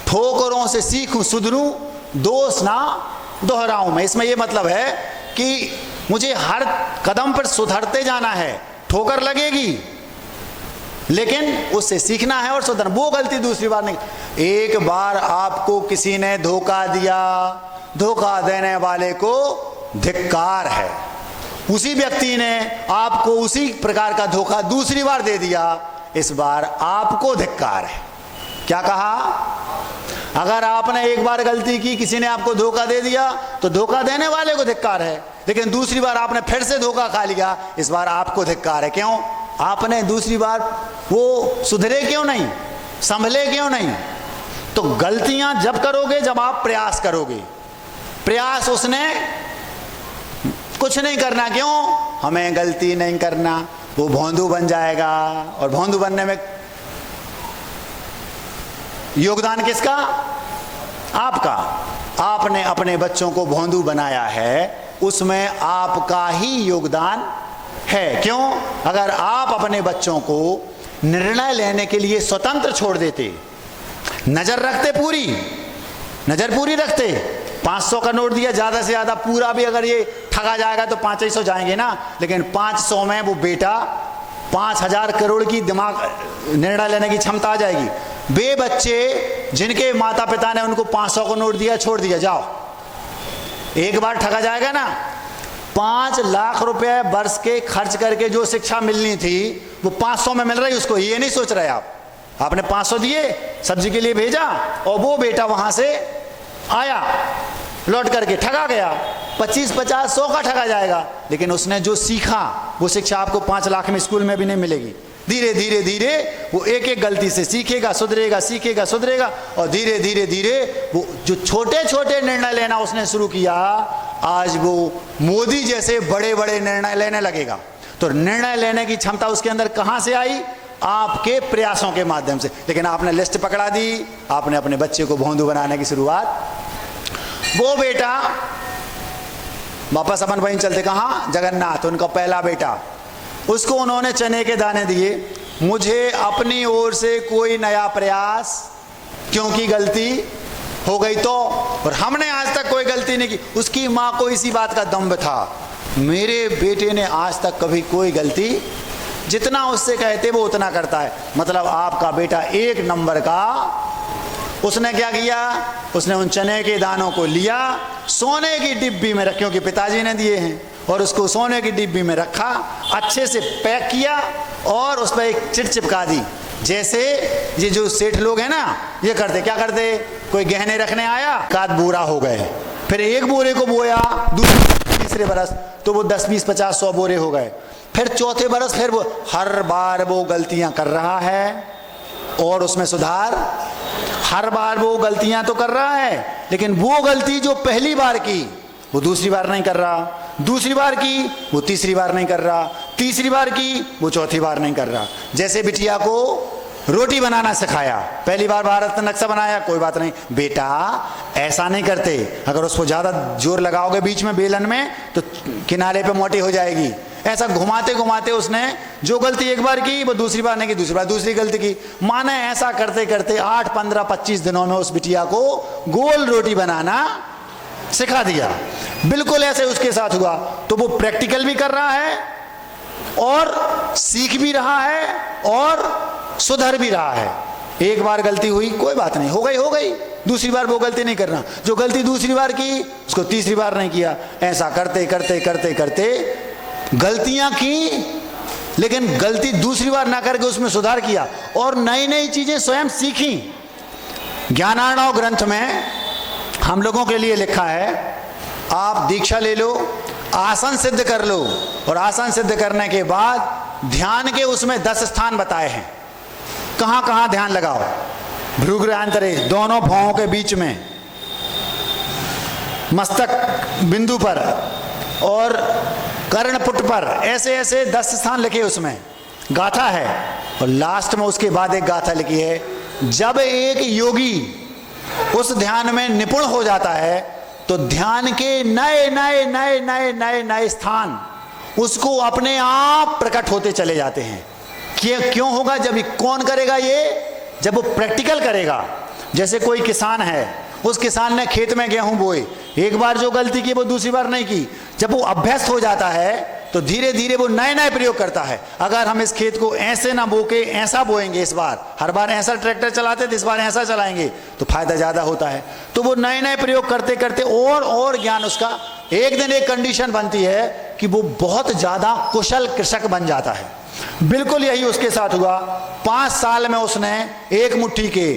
ठोकरों से सीखूं सुधरूं, दोष ना दोहराऊं मैं। इसमें यह मतलब है कि मुझे हर कदम पर सुधरते जाना है। ठोकर लगेगी लेकिन उससे सीखना है और सुधरना, वो गलती दूसरी बार नहीं। एक बार आपको किसी ने धोखा दिया, धोखा देने वाले को धिक्कार है। उसी व्यक्ति ने आपको उसी प्रकार का धोखा दूसरी बार दे दिया, इस बार आपको धिक्कार है। क्या कहा, अगर आपने एक बार गलती की, किसी ने आपको धोखा दे दिया, तो धोखा देने वाले को धिक्कार है। लेकिन दूसरी बार आपने फिर से धोखा खा लिया, इस बार आपको धिक्कार है। क्यों, आपने दूसरी बार वो सुधरे क्यों नहीं, संभले क्यों नहीं। तो गलतियां जब करोगे, जब आप प्रयास करोगे। प्रयास उसने कुछ नहीं करना, क्यों, हमें गलती नहीं करना, वो भोंदू बन जाएगा। और भोंदू बनने में योगदान किसका, आपका, आपने अपने बच्चों को भोंदू बनाया है, उसमें आपका ही योगदान है। क्यों? अगर आप अपने बच्चों को निर्णय लेने के लिए स्वतंत्र छोड़ देते, नजर रखते, नजर पूरी रखते, 500 का नोट दिया, ज्यादा से ज्यादा पूरा भी अगर ये ठगा जाएगा तो 500 जाएंगे ना, लेकिन 500 में वो बेटा 5000 करोड़ की दिमाग निर्णय लेने की क्षमता आ जाएगी। वे बच्चे जिनके माता पिता ने उनको 500 का नोट दिया, छोड़ दिया, जाओ, एक बार ठगा जाएगा ना। 5 लाख रुपए वर्ष के खर्च करके जो शिक्षा मिलनी थी वो 500 में मिल रही उसको, ये नहीं सोच रहे आप। आपने 500 दिए, सब्जी के लिए भेजा, और वो बेटा वहां से आया लौट करके ठगा गया, 25, 50, 100 का ठगा जाएगा, लेकिन उसने जो सीखा वो शिक्षा आपको 5 लाख में स्कूल में भी नहीं मिलेगी। धीरे धीरे धीरे वो एक एक गलती से सीखेगा, सुधरेगा, सीखेगा, सुधरेगा, और धीरे धीरे धीरे वो जो छोटे छोटे निर्णय लेना उसने शुरू किया, आज वो मोदी जैसे बड़े बड़े निर्णय लेने लगेगा। तो निर्णय लेने की क्षमता उसके अंदर कहां से आई? आपके प्रयासों के माध्यम से। लेकिन आपने लिस्ट पकड़ा दी, आपने अपने बच्चे को भोंदू बनाने की शुरुआत। वो बेटा वापस अपन वहीं चलते, कहां? जगन्नाथ, उनका पहला बेटा, उसको उन्होंने चने के दाने दिए। मुझे अपनी ओर से कोई नया प्रयास, क्योंकि गलती हो गई तो, और हमने आज तक कोई गलती नहीं की। उसकी मां को इसी बात का दम्भ था, मेरे बेटे ने आज तक कभी कोई गलती, जितना उससे कहते वो उतना करता है। मतलब आपका बेटा 1 नंबर का। उसने क्या किया? उसने उन चने के दानों को लिया, सोने की डिब्बी में रखा, क्योंकि पिताजी ने दिए हैं, और उसको सोने की डिब्बी में रखा, अच्छे से पैक किया, और उस पर एक चिट चिपका दी। जैसे ये जो सेठ लोग हैं ना, ये करते, क्या करते? कोई गहने रखने आया, काद बोरा हो गए, फिर एक बोरे को बोया, दूसरे तीसरे बरस तो वो 10, 20, 50, 100 बोरे हो गए। फिर चौथे बरस फिर वो हर बार वो गलतियां कर रहा है, और उसमें सुधार, हर बार वो गलतियां तो कर रहा है, लेकिन वो गलती जो पहली बार की वो दूसरी बार नहीं कर रहा, दूसरी बार की वो तीसरी बार नहीं कर रहा, तीसरी बार की वो चौथी बार नहीं कर रहा। जैसे बिटिया को रोटी बनाना सिखाया, पहली बार भारत ने नक्शा बनाया, कोई बात नहीं बेटा ऐसा नहीं करते, अगर उसको ज्यादा जोर लगाओगे बीच में बेलन में तो किनारे पे मोटी हो जाएगी। ऐसा घुमाते घुमाते उसने जो गलती एक बार की वो दूसरी बार नहीं की, दूसरी बार दूसरी गलती की। माने ऐसा करते करते 8, 15, 25 दिनों में उस बिटिया को गोल रोटी बनाना सिखा दिया। बिल्कुल ऐसे उसके साथ हुआ। तो वो प्रैक्टिकल भी कर रहा है और सीख भी रहा है और सुधर भी रहा है। एक बार गलती हुई, कोई बात नहीं, हो गई हो गई, दूसरी बार वो गलती नहीं करना। जो गलती दूसरी बार की उसको तीसरी बार नहीं किया। ऐसा करते करते करते करते गलतियां की, लेकिन गलती दूसरी बार ना करके उसमें सुधार किया और नई नई चीजें स्वयं सीखी। ज्ञानार्णव ग्रंथ में हम लोगों के लिए लिखा है, आप दीक्षा ले लो, आसन सिद्ध कर लो, और आसन सिद्ध करने के बाद ध्यान के उसमें 10 स्थान बताए हैं। कहां कहां ध्यान लगाओ? भ्रूग्रहांतरे, दोनों भौहों के बीच में, मस्तक बिंदु पर और कर्णपुट पर, ऐसे ऐसे 10 स्थान लिखे उसमें, गाथा है। और लास्ट में उसके बाद एक गाथा लिखी है, जब एक योगी उस ध्यान में निपुण हो जाता है तो ध्यान के नए नए नए नए नए नए स्थान उसको अपने आप प्रकट होते चले जाते हैं। क्यों होगा? जब कौन करेगा ये? जब वो प्रैक्टिकल करेगा। जैसे कोई किसान है, उस किसान ने खेत में गेहूं बोए, एक बार जो गलती की वो दूसरी बार नहीं की। जब वो अभ्यस्त हो जाता है तो धीरे धीरे वो नए नए प्रयोग करता है। अगर हम इस खेत को ऐसे ना बो के ऐसा बोएंगे, इस बार हर बार ऐसा ट्रैक्टर चलाते थे, इस बार ऐसा चलाएंगे तो फायदा ज्यादा होता है। तो वो नए नए प्रयोग करते करते और ज्ञान उसका, एक दिन एक कंडीशन बनती है कि वो बहुत ज्यादा कुशल कृषक बन जाता है। बिल्कुल यही उसके साथ हुआ। 5 साल में उसने एक मुट्ठी के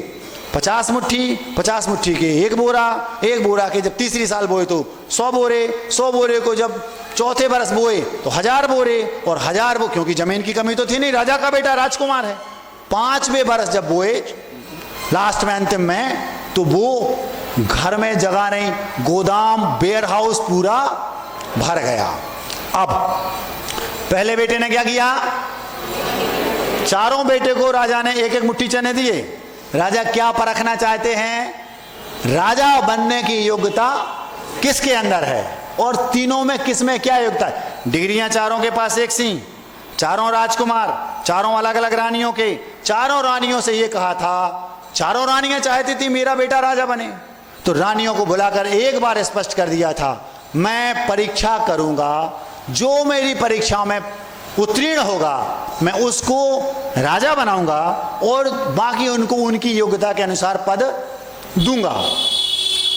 50 मुट्ठी, 50 मुट्ठी के एक बोरा के जब तीसरी साल बोए तो 100 बोरे, 100 बोरे को जब चौथे बरस बोए तो 1000 बोरे, और 1000 वो, क्योंकि जमीन की कमी तो थी नहीं, राजा का बेटा राजकुमार है। 5वें बरस जब बोए, लास्ट में अंतिम में, तो वो घर में जगह नहीं, गोदाम वेयर हाउस पूरा भर गया। अब पहले बेटे ने क्या किया? चारों बेटे को राजा ने एक एक मुट्ठी चने दिए। राजा क्या परखना चाहते हैं राजा बनने की योग्यता किसके अंदर है और तीनों में किस में क्या योग्यता है। डिग्रियां चारों के पास एक सी, चारों राजकुमार, चारों अलग अलग रानियों के, चारों रानियों से ये कहा था, चारों रानियां चाहती थी मेरा बेटा राजा बने, तो रानियों को बुलाकर एक बार स्पष्ट कर दिया था, मैं परीक्षा करूंगा, जो मेरी परीक्षा में उत्तीर्ण होगा मैं उसको राजा बनाऊंगा और बाकी उनको उनकी योग्यता के अनुसार पद दूंगा।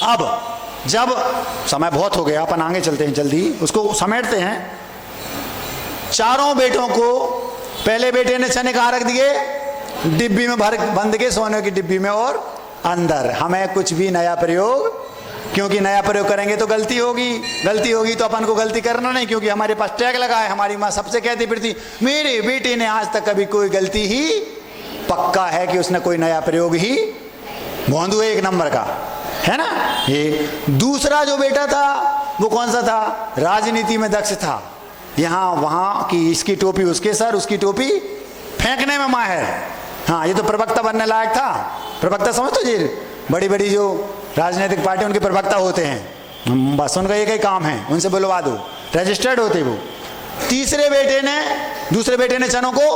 अब जब समय बहुत हो गया, अपन आगे चलते हैं, जल्दी उसको समेटते हैं। चारों बेटों को पहले बेटे ने चने कहाँ रख दिए, डिब्बी में भर बंद के, सोने की डिब्बी में और अंदर। हमें कुछ भी नया प्रयोग, क्योंकि नया प्रयोग करेंगे तो गलती होगी तो अपन को गलती करना नहीं, क्योंकि हमारे पास टैग लगा है। हमारी माँ सबसे कहती फिरती, मेरे बेटे ने आज तक कभी कोई गलती ही, पक्का है कि उसने कोई नया प्रयोग ही, भोंदू है एक नंबर का, है ना। ये दूसरा जो बेटा था वो कौन सा था, राजनीति में दक्ष था, यहाँ वहाँ की इसकी टोपी उसके सर, उसकी टोपी फेंकने में माहिर। हाँ, ये तो प्रवक्ता बनने लायक था। प्रवक्ता समझते जी, बड़ी बड़ी जो राजनीतिक पार्टी उनके प्रवक्ता होते हैं, बस उनका एक ही काम है, उनसे बुलवा दो, रजिस्टर्ड होते वो। दूसरे बेटे ने चनों को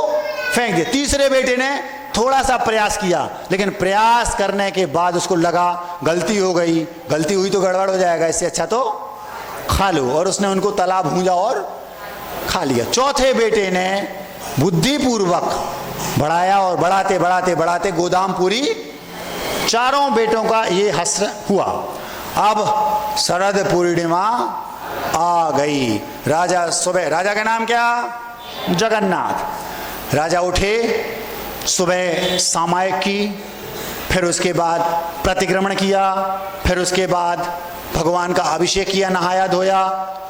फेंक दिया। तीसरे बेटे ने थोड़ा सा प्रयास किया, लेकिन प्रयास करने के बाद उसको लगा गलती हो गई, गलती हुई तो गड़बड़ हो जाएगा, इससे अच्छा तो खा लो, और उसने उनको तला भूंजा और खा लिया। चौथे बेटे ने बुद्धिपूर्वक बढ़ाया और बढ़ाते बढ़ाते बढ़ाते गोदाम पूरी चारों बेटों का ये हश्र हुआ। अब शरद पूर्णिमा आ गई। राजा सुबह, राजा का नाम क्या, जगन्नाथ। राजा उठे, सुबह सामायिक की, फिर उसके बाद प्रतिक्रमण किया, फिर उसके बाद भगवान का अभिषेक किया, नहाया धोया,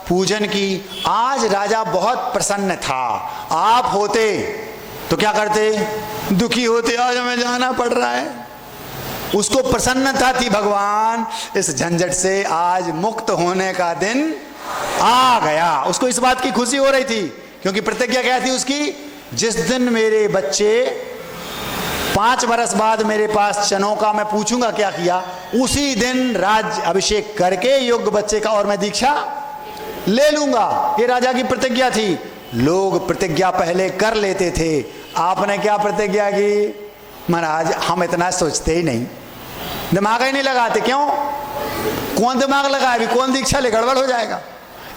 पूजन की। आज राजा बहुत प्रसन्न था। आप होते तो क्या करते, दुखी होते, आज हमें जाना पड़ रहा है। उसको प्रसन्नता थी, भगवान इस झंझट से आज मुक्त होने का दिन आ गया। उसको इस बात की खुशी हो रही थी, क्योंकि प्रतिज्ञा क्या थी उसकी, जिस दिन मेरे बच्चे 5 बरस बाद मेरे पास चनों का मैं पूछूंगा क्या किया, उसी दिन राज अभिषेक करके योग्य बच्चे का और मैं दीक्षा ले लूंगा। ये राजा की प्रतिज्ञा थी। लोग प्रतिज्ञा पहले कर लेते थे, आपने क्या प्रतिज्ञा की, महाराज हम इतना सोचते ही नहीं, दिमाग ही नहीं लगाते। क्यों, कौन दिमाग लगाए, अभी कौन दीक्षा ले, गड़बड़ हो जाएगा।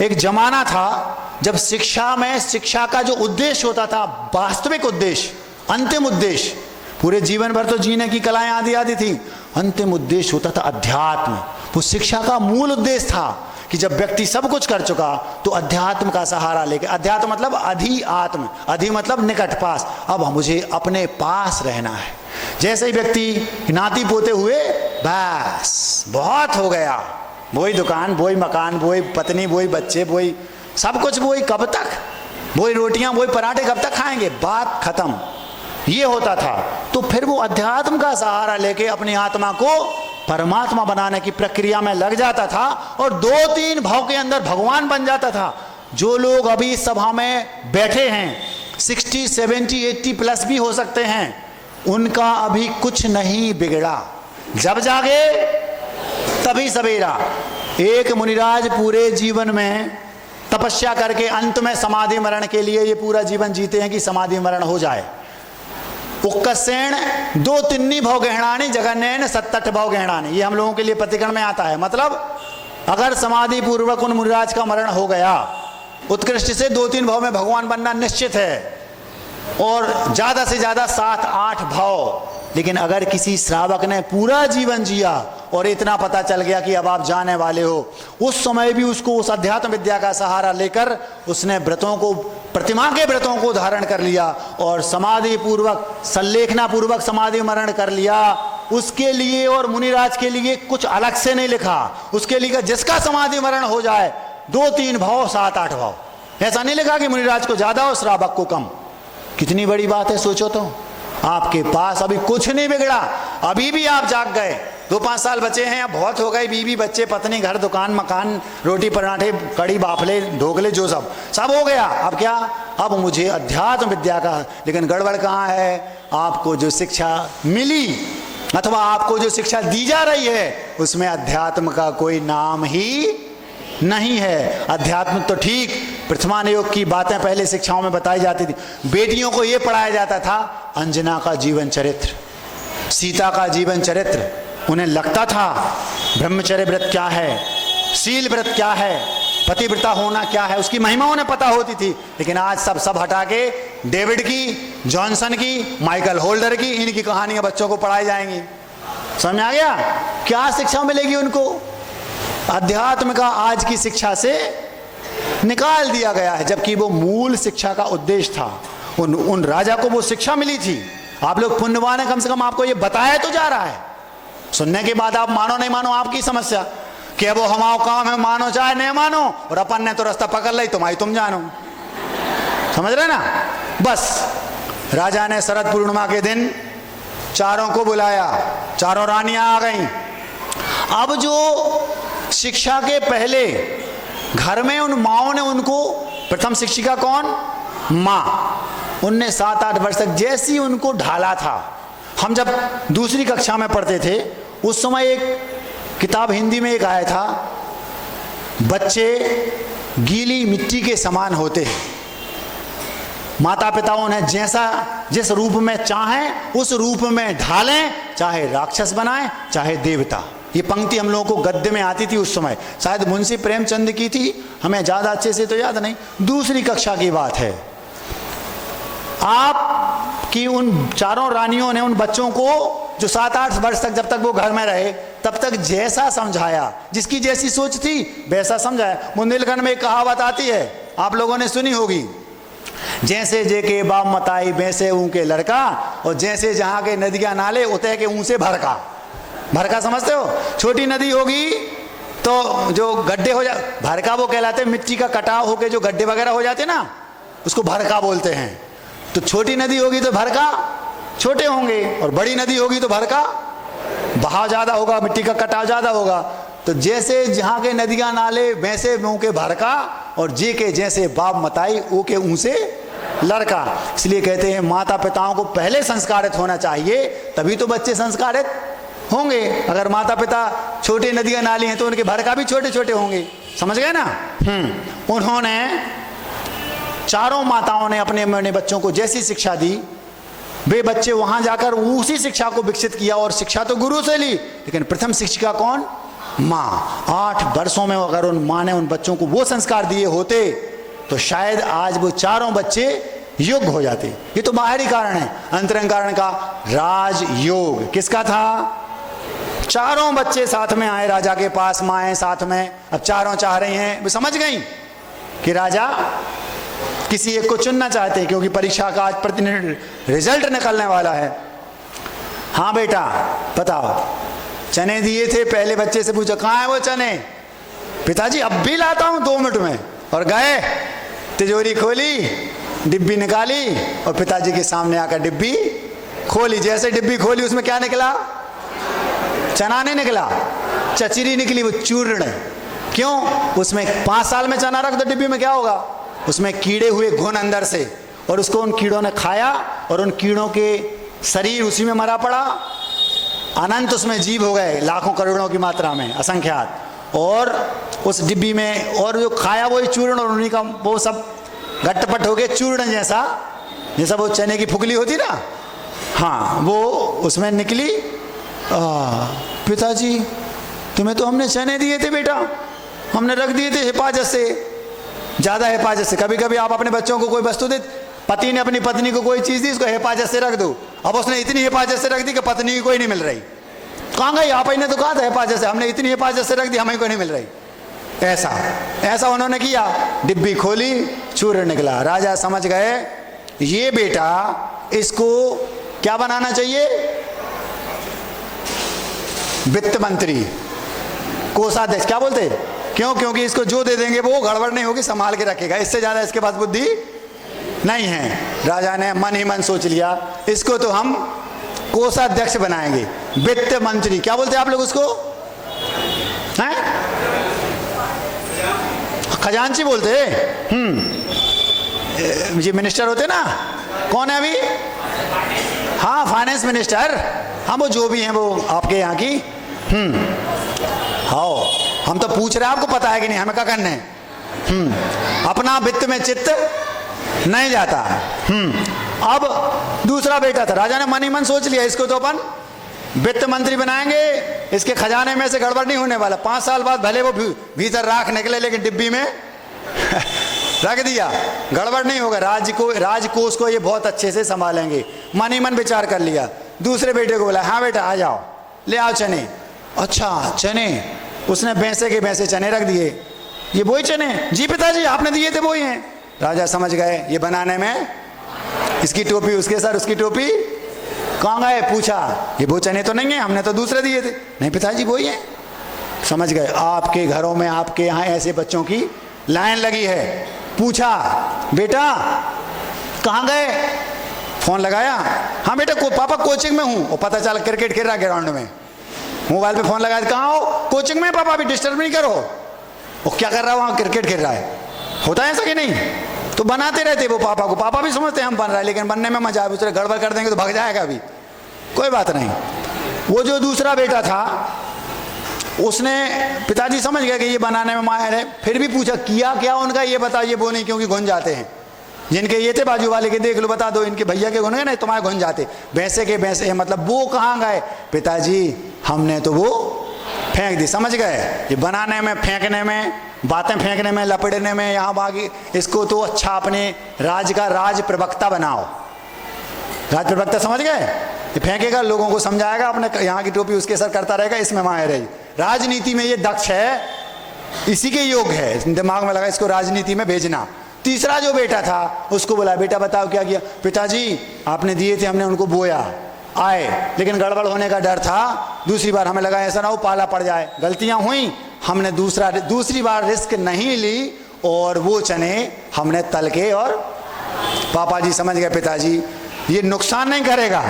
एक जमाना था जब शिक्षा में, शिक्षा का जो उद्देश्य होता था, वास्तविक उद्देश्य, अंतिम उद्देश्य, पूरे जीवन भर तो जीने की कलाएं आदि आदि थी, अंतिम उद्देश्य होता था अध्यात्म। वो शिक्षा का मूल उद्देश्य था कि जब व्यक्ति सब कुछ कर चुका तो अध्यात्म का सहारा लेके, अध्यात्म मतलब अधि आत्म, अधि मतलब निकट पास, अब मुझे अपने पास रहना है। जैसे ही व्यक्ति नाती पोते हुए, बस बहुत हो गया, वही दुकान, वही मकान, वही पत्नी, वही बच्चे, वही सब कुछ, वही कब तक, वही रोटियां, वही पराठे कब तक खाएंगे, बात खत्म। ये होता था। तो फिर वो अध्यात्म का सहारा लेके अपनी आत्मा को परमात्मा बनाने की प्रक्रिया में लग जाता था और 2-3 भाव के अंदर भगवान बन जाता था। जो लोग अभी सभा में बैठे हैं, 60, 70, 80 प्लस भी हो सकते हैं, उनका अभी कुछ नहीं बिगड़ा। जब जागे तभी सवेरा। एक मुनिराज पूरे जीवन में तपस्या करके अंत में समाधि मरण के लिए ये पूरा जीवन जीते हैं कि समाधि मरण हो जाए। उक्कसेन 2-3 भव गहणानी जगन्नैन 7-8 भव गहणानी, ये हम लोगों के लिए प्रतिकरण में आता है। मतलब अगर समाधि पूर्वक उन मुनिराज का मरण हो गया, उत्कृष्ट से 2-3 भव में भगवान बनना निश्चित है, और ज्यादा से ज्यादा 7-8 भाव। लेकिन अगर किसी श्रावक ने पूरा जीवन जिया और इतना पता चल गया कि अब आप जाने वाले हो, उस समय भी उसको उस अध्यात्म विद्या का सहारा लेकर उसने व्रतों को, प्रतिमा के व्रतों को धारण कर लिया और समाधि पूर्वक, संलेखना पूर्वक समाधि मरण कर लिया, उसके लिए और मुनिराज के लिए कुछ अलग से नहीं लिखा। उसके लिए जिसका समाधि मरण हो जाए 2-3 भाव 7-8 भाव, ऐसा नहीं लिखा कि मुनिराज को ज्यादा और श्रावक को कम। कितनी बड़ी बात है, सोचो तो। आपके पास अभी कुछ नहीं बिगड़ा, अभी भी आप जाग गए। 2-5 साल बचे हैं, अब बहुत हो गए, बीवी बच्चे पत्नी घर दुकान मकान रोटी पराठे कड़ी बाफले ढोकले जो सब हो गया। अब क्या, अब मुझे अध्यात्म विद्या का, लेकिन गड़बड़ कहाँ है, आपको जो शिक्षा मिली अथवा आपको जो शिक्षा दी जा रही है उसमें अध्यात्म का कोई नाम ही नहीं है। अध्यात्म तो ठीक प्रथमान योग की बातें पहले शिक्षाओं में बताई जाती थी। बेटियों को यह पढ़ाया जाता था अंजना का जीवन चरित्र, सीता का जीवन चरित्र। उन्हें लगता था ब्रह्मचर्य व्रत क्या है, शील व्रत क्या है, पतिव्रता होना क्या है, उसकी महिमा उन्हें पता होती थी। लेकिन आज सब हटा के डेविड की, जॉनसन की, माइकल होल्डर की, इनकी कहानियां बच्चों को पढ़ाई जाएंगी। समझ में आ गया? क्या शिक्षा मिलेगी उनको? अध्यात्म का आज की शिक्षा से निकाल दिया गया है, जबकि वो मूल शिक्षा का उद्देश्य था। उन राजा को वो शिक्षा मिली थी। आप लोग पुण्यवान है, कम से कम आपको ये बताया तो जा रहा है। सुनने के बाद आप मानो नहीं मानो आपकी समस्या, कि वो हमारा काम है, मानो चाहे नहीं मानो, और अपन ने तो रास्ता पकड़ ली, तुम जानो। समझ रहे ना? बस राजा ने शरद पूर्णिमा के दिन चारों को बुलाया, चारों रानियां आ गईं। अब जो शिक्षा के पहले घर में उन माओ ने उनको, प्रथम शिक्षिका कौन? माँ। उनने 7-8 वर्ष तक जैसी उनको ढाला था। हम जब दूसरी कक्षा में पढ़ते थे उस समय एक किताब हिंदी में एक आया था, बच्चे गीली मिट्टी के समान होते हैं। माता पिताओं ने जिस रूप में चाहें उस रूप में ढालें, चाहे राक्षस बनाएं चाहे देवता। ये पंक्ति हम लोगों को गद्य में आती थी उस समय, शायद मुंशी प्रेमचंद की थी, हमें ज़्यादा अच्छे से तो याद नहीं, दूसरी कक्षा की बात है। आप कि उन चारों रानियों ने उन बच्चों को जो 7-8 वर्ष तक, जब तक वो घर में रहे तब तक जैसा समझाया, जिसकी जैसी सोच थी वैसा समझाया। बुंदेलखंड में एक कहावत आती है, आप लोगों ने सुनी होगी, जैसे जे के बाप मताई वैसे ऊँके लड़का, और जैसे जहाँ के नदियाँ नाले उतः के ऊँ से भरका। भरका समझते हो? छोटी नदी होगी तो जो गड्ढे हो भरका वो कहलाते हैं, मिट्टी का कटाव होके जो गड्ढे वगैरह हो जाते ना, उसको भरका बोलते हैं। तो छोटी नदी होगी तो भरका छोटे होंगे, और बड़ी नदी होगी तो भरका बहाव ज़्यादा होगा, मिट्टी का कटाव ज़्यादा होगा। तो जैसे जहाँ के नदियाँ नाले वैसे मुँह के भरका, और जे के जैसे बाप मताई ओ के ऊँ से लड़का। इसलिए कहते हैं माता पिताओं को पहले संस्कारित होना चाहिए, तभी तो बच्चे संस्कारित होंगे। अगर माता पिता छोटे नदियाँ नाली हैं तो उनके भरका भी छोटे छोटे होंगे। समझ गए ना? उन्होंने चारों माताओं ने अपने बच्चों को जैसी शिक्षा दी, वे बच्चे वहां जाकर उसी शिक्षा को विकसित किया। और शिक्षा तो गुरु से ली, लेकिन प्रथम शिक्षिका कौन? माँ। 8 वर्षों में अगर उन माँ ने उन बच्चों को वो संस्कार दिए होते तो शायद आज वो चारों बच्चे योग्य हो जाते। ये तो बाहरी कारण है। अंतरंग कारण का राजयोग किसका था? चारों बच्चे साथ में आए राजा के पास, माएँ साथ में। अब चारों चाह रही हैं, वो समझ गई कि राजा किसी एक को चुनना चाहते हैं, क्योंकि परीक्षा का आज प्रतिदिन रिजल्ट निकलने वाला है। हाँ बेटा बताओ, चने दिए थे, पहले बच्चे से पूछो कहाँ है वो चने? पिताजी अब भी लाता हूँ 2 मिनट में। और गए, तिजोरी खोली, डिब्बी निकाली, और पिताजी के सामने आकर डिब्बी खोली। जैसे डिब्बी खोली उसमें क्या निकला? चना नहीं निकला, चचरी निकली, वो चूर्ण। क्यों? उसमें 5 साल में चना रख दो डिब्बी में, क्या होगा? उसमें कीड़े हुए घुन अंदर से, और उसको उन कीड़ों ने खाया, और उन कीड़ों के शरीर उसी में मरा पड़ा। अनंत उसमें जीव हो गए, लाखों करोड़ों की मात्रा में, असंख्यात। और उस डिब्बी में और जो खाया वही चूर्ण, और उन्हीं का वो सब घटपट हो गए चूर्ण जैसा, जैसा वो चने की फुकली होती ना, हाँ वो उसमें निकली। पिताजी तुम्हें तो हमने चने दिए थे बेटा, हमने रख दिए थे हिफाजत से, ज़्यादा हिफाजत से। कभी कभी आप अपने बच्चों को कोई वस्तु दे, पति ने अपनी पत्नी को कोई चीज़ दी, इसको हिफाजत से रख दो। अब उसने इतनी हिफाजत से रख दी कि पत्नी की कोई नहीं मिल रही। कहाँ गई? आप ही ने तो कहा था हिफाजत से, हमने इतनी हिफाजत से रख दी, हमें कोई नहीं मिल रही। ऐसा उन्होंने किया। डिब्बी खोली, चूर्ण निकला। राजा समझ गए ये बेटा, इसको क्या बनाना चाहिए? वित्त मंत्री, कोषाध्यक्ष। क्या बोलते? क्यों? क्योंकि इसको जो दे देंगे वो गड़बड़ नहीं होगी, संभाल के रखेगा, इससे ज़्यादा इसके पास बुद्धि नहीं है। राजा ने मन ही मन सोच लिया, इसको तो हम कोषाध्यक्ष बनाएंगे, वित्त मंत्री। क्या बोलते हैं आप लोग उसको? हैं? खजांची बोलते हैं। ये मिनिस्टर होते ना, कौन है अभी? हाँ फाइनेंस मिनिस्टर। हाँ वो जो भी हैं वो आपके यहाँ की। हाँ हम तो पूछ रहे हैं, आपको पता है कि नहीं, हमें क्या करने। अपना वित्त में चित्त नहीं जाता। अब दूसरा बेटा था, राजा ने मन ही मन सोच लिया इसको तो अपन वित्त मंत्री बनाएंगे, इसके खजाने में से गड़बड़ नहीं होने वाला। 5 साल बाद भले वो भीतर राख निकले, लेकिन डिब्बी में रख दिया, गड़बड़ नहीं होगा। राजकोष को ये बहुत अच्छे से संभालेंगे, मन ही मन विचार कर लिया। दूसरे बेटे को बोला, हाँ बेटा आ जाओ, ले आओ चने। अच्छा चने, उसने भैंसे के भैंसे चने रख दिए। ये वही चने? जी पिताजी आपने दिए थे वही हैं। राजा समझ गए ये बनाने में, इसकी टोपी उसके सर, उसकी टोपी कहाँ गए, पूछा ये वो चने तो नहीं है, हमने तो दूसरे दिए थे। नहीं पिताजी वही है। समझ गए आपके घरों में, आपके यहाँ ऐसे बच्चों की लाइन लगी है। पूछा बेटा कहाँ गए, फोन लगाया, हाँ बेटा पापा कोचिंग में हूँ। और पता चला क्रिकेट खेल रहा ग्राउंड में, मोबाइल पे फोन लगाया, कहाँ हो, कोचिंग में पापा, अभी डिस्टर्ब नहीं करो। वो क्या कर रहा है वहाँ, क्रिकेट खेल रहा है। होता है ऐसा कि नहीं? तो बनाते रहते वो पापा को, पापा भी समझते हैं हम बन रहा है, लेकिन बनने में मजा है, दूसरे गड़बड़ कर देंगे तो भाग जाएगा अभी, कोई बात नहीं। वो जो दूसरा बेटा था उसने, पिताजी समझ गए कि ये बनाने में माहिर है, फिर भी पूछा किया क्या उनका ये बता, ये वो नहीं, क्योंकि घुन जाते हैं। जिनके ये थे बाजू वाले के, देख लो बता दो, इनके भैया के घुन गए ना, तुम्हारे घुन जाते। भैंसे के भैंसे, मतलब वो कहाँ गए, पिताजी हमने तो वो फेंक दी। समझ गए ये बनाने में, फेंकने में, बातें फेंकने में, लपेटने में, यहाँ बाकी, इसको तो अच्छा अपने राज प्रवक्ता बनाओ। राज प्रवक्ता समझ गए, ये फेंकेगा, लोगों को समझाएगा, अपने यहाँ की टोपी उसके सर करता रहेगा, इसमें माहिर है। राजनीति में ये दक्ष है, इसी के योग है, दिमाग में लगा इसको राजनीति में भेजना। तीसरा जो बेटा था उसको बोला, बेटा बताओ क्या किया। पिताजी आपने दिए थे, हमने उनको बोया, आए, लेकिन गड़बड़ होने का डर था, दूसरी बार हमें लगा ऐसा ना हो पाला पड़ जाए, गलतियां हुई, हमने दूसरी बार रिस्क नहीं ली, और वो चने हमने तल के, और पापा जी समझ गए पिताजी ये नुकसान नहीं करेगा,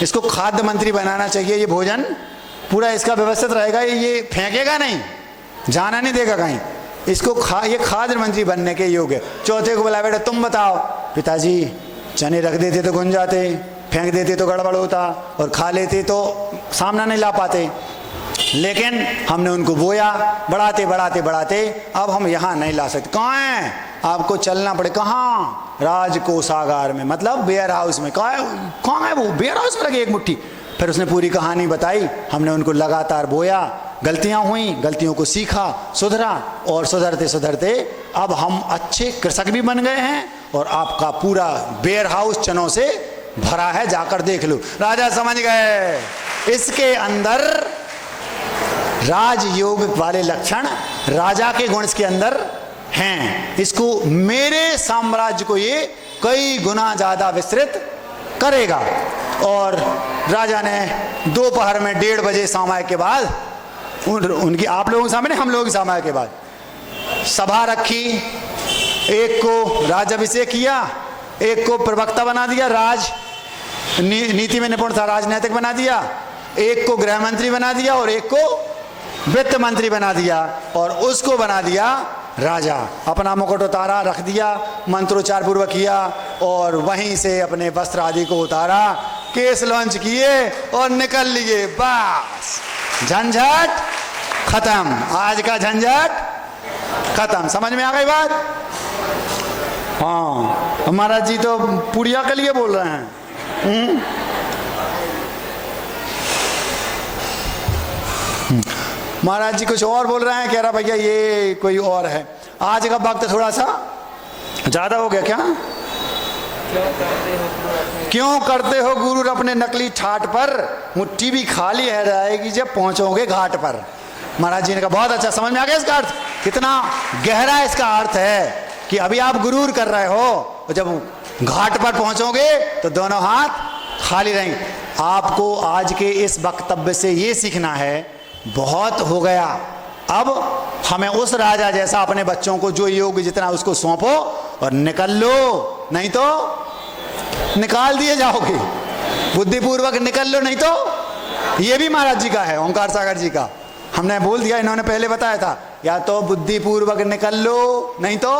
इसको खाद्य मंत्री बनाना चाहिए, ये भोजन पूरा इसका व्यवस्थित रहेगा, ये फेंकेगा नहीं, जाना नहीं देगा कहीं, इसको ये खाद्य मंत्री बनने के योग्य। चौथे को बोला, बेटा तुम बताओ। पिताजी चने रख देते तो गुन जाते, फेंक देते तो गड़बड़ होता, और खा लेते तो सामना नहीं ला पाते, लेकिन हमने उनको बोया, बढ़ाते बढ़ाते बढ़ाते अब हम यहाँ नहीं ला सकते। कहाँ हैं, आपको चलना पड़े, कहाँ, राजकोषागार में, मतलब वेयर हाउस में। कहाँ है वो, वेयर हाउस में लगे एक मुट्ठी। फिर उसने पूरी कहानी बताई, हमने उनको लगातार बोया, गलतियां हुई, गलतियों को सीखा, सुधरा, और सुधरते सुधरते अब हम अच्छे कृषक भी बन गए हैं, और आपका पूरा वेयर हाउस चनों से भरा है, जाकर देख लो। राजा समझ गए इसके अंदर राजयोग वाले लक्षण राजा के गुण के अंदर हैं, इसको मेरे साम्राज्य को ये कई गुना ज्यादा विस्तृत करेगा। और राजा ने दोपहर में 1:30 बजे समय के बाद उनकी, आप लोगों के सामने, हम लोगों के समय के बाद सभा रखी, एक को राजाभिषेक किया, एक को प्रवक्ता बना दिया, नीति में निपुण था, राजनैतिक बना दिया, एक को गृह मंत्री बना दिया, और एक को वित्त मंत्री बना दिया, और उसको बना दिया राजा। अपना मुकुट उतारा, रख दिया, मंत्रोच्चार पूर्वक किया, और वहीं से अपने वस्त्र आदि को उतारा, केस लॉन्च किए और निकल लिए। बस झंझट खत्म, आज का झंझट खत्म। समझ में आ गई बात? हाँ, महाराज जी तो पुड़िया के लिए बोल रहे हैं। महाराज जी कुछ और बोल रहे हैं, कह रहा भैया ये कोई और है। आज का वक्त थोड़ा सा ज्यादा हो गया क्या? क्यों करते हो गुरु अपने नकली ठाट पर, मुट्ठी भी खाली है रहेगी जब पहुंचोगे घाट पर। महाराज जी ने कहा बहुत अच्छा, समझ में आ गया इसका अर्थ, कितना गहरा इसका अर्थ है कि अभी आप गुरूर कर रहे हो, और जब घाट पर पहुंचोगे तो दोनों हाथ खाली रहेंगे। आपको आज के इस वक्तव्य से ये सीखना है, बहुत हो गया, अब हमें उस राजा जैसा अपने बच्चों को जो योग जितना उसको सौंपो और निकल लो, नहीं तो निकाल दिए जाओगे। बुद्धिपूर्वक निकल लो, नहीं तो ये भी महाराज जी का है, ओंकार सागर जी का, हमने बोल दिया, इन्होंने पहले बताया था, या तो बुद्धिपूर्वक निकल लो, नहीं तो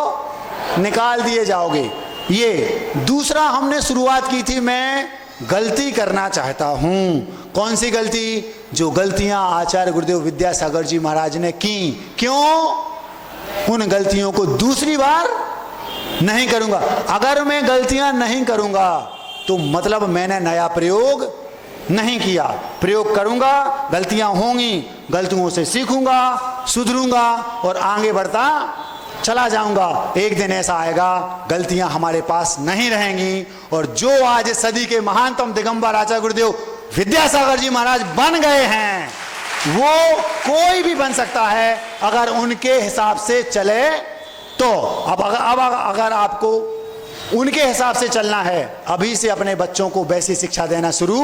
निकाल दिए जाओगे। ये दूसरा हमने शुरुआत की थी, मैं गलती करना चाहता हूं, कौन सी गलती? जो गलतियां आचार्य गुरुदेव विद्यासागर जी महाराज ने की। क्यों? उन गलतियों को दूसरी बार नहीं करूंगा। अगर मैं गलतियां नहीं करूंगा तो मतलब मैंने नया प्रयोग नहीं किया। प्रयोग करूंगा, गलतियां होंगी, गलतियों से सीखूंगा, सुधरूंगा और आगे बढ़ता चला जाऊंगा। एक दिन ऐसा आएगा गलतियां हमारे पास नहीं रहेंगी और जो आज सदी के महानतम दिगंबर आचार्य गुरुदेव विद्यासागर जी महाराज बन गए हैं वो कोई भी बन सकता है अगर उनके हिसाब से चले तो। अब अगर आपको उनके हिसाब से चलना है, अभी से अपने बच्चों को वैसी शिक्षा देना शुरू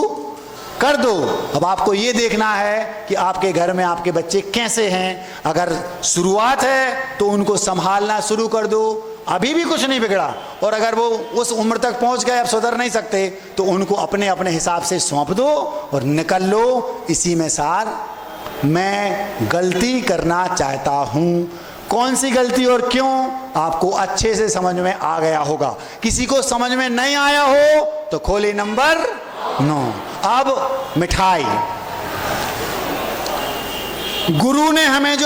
कर दो। अब आपको ये देखना है कि आपके घर में आपके बच्चे कैसे हैं। अगर शुरुआत है तो उनको संभालना शुरू कर दो, अभी भी कुछ नहीं बिगड़ा। और अगर वो उस उम्र तक पहुंच गए, अब सुधर नहीं सकते, तो उनको अपने अपने हिसाब से सौंप दो और निकल लो। इसी में सार, मैं गलती करना चाहता हूं। कौन सी गलती और क्यों, आपको अच्छे से समझ में आ गया होगा। किसी को समझ में नहीं आया हो तो खोली नंबर 9। अब मिठाई, गुरु ने हमें जो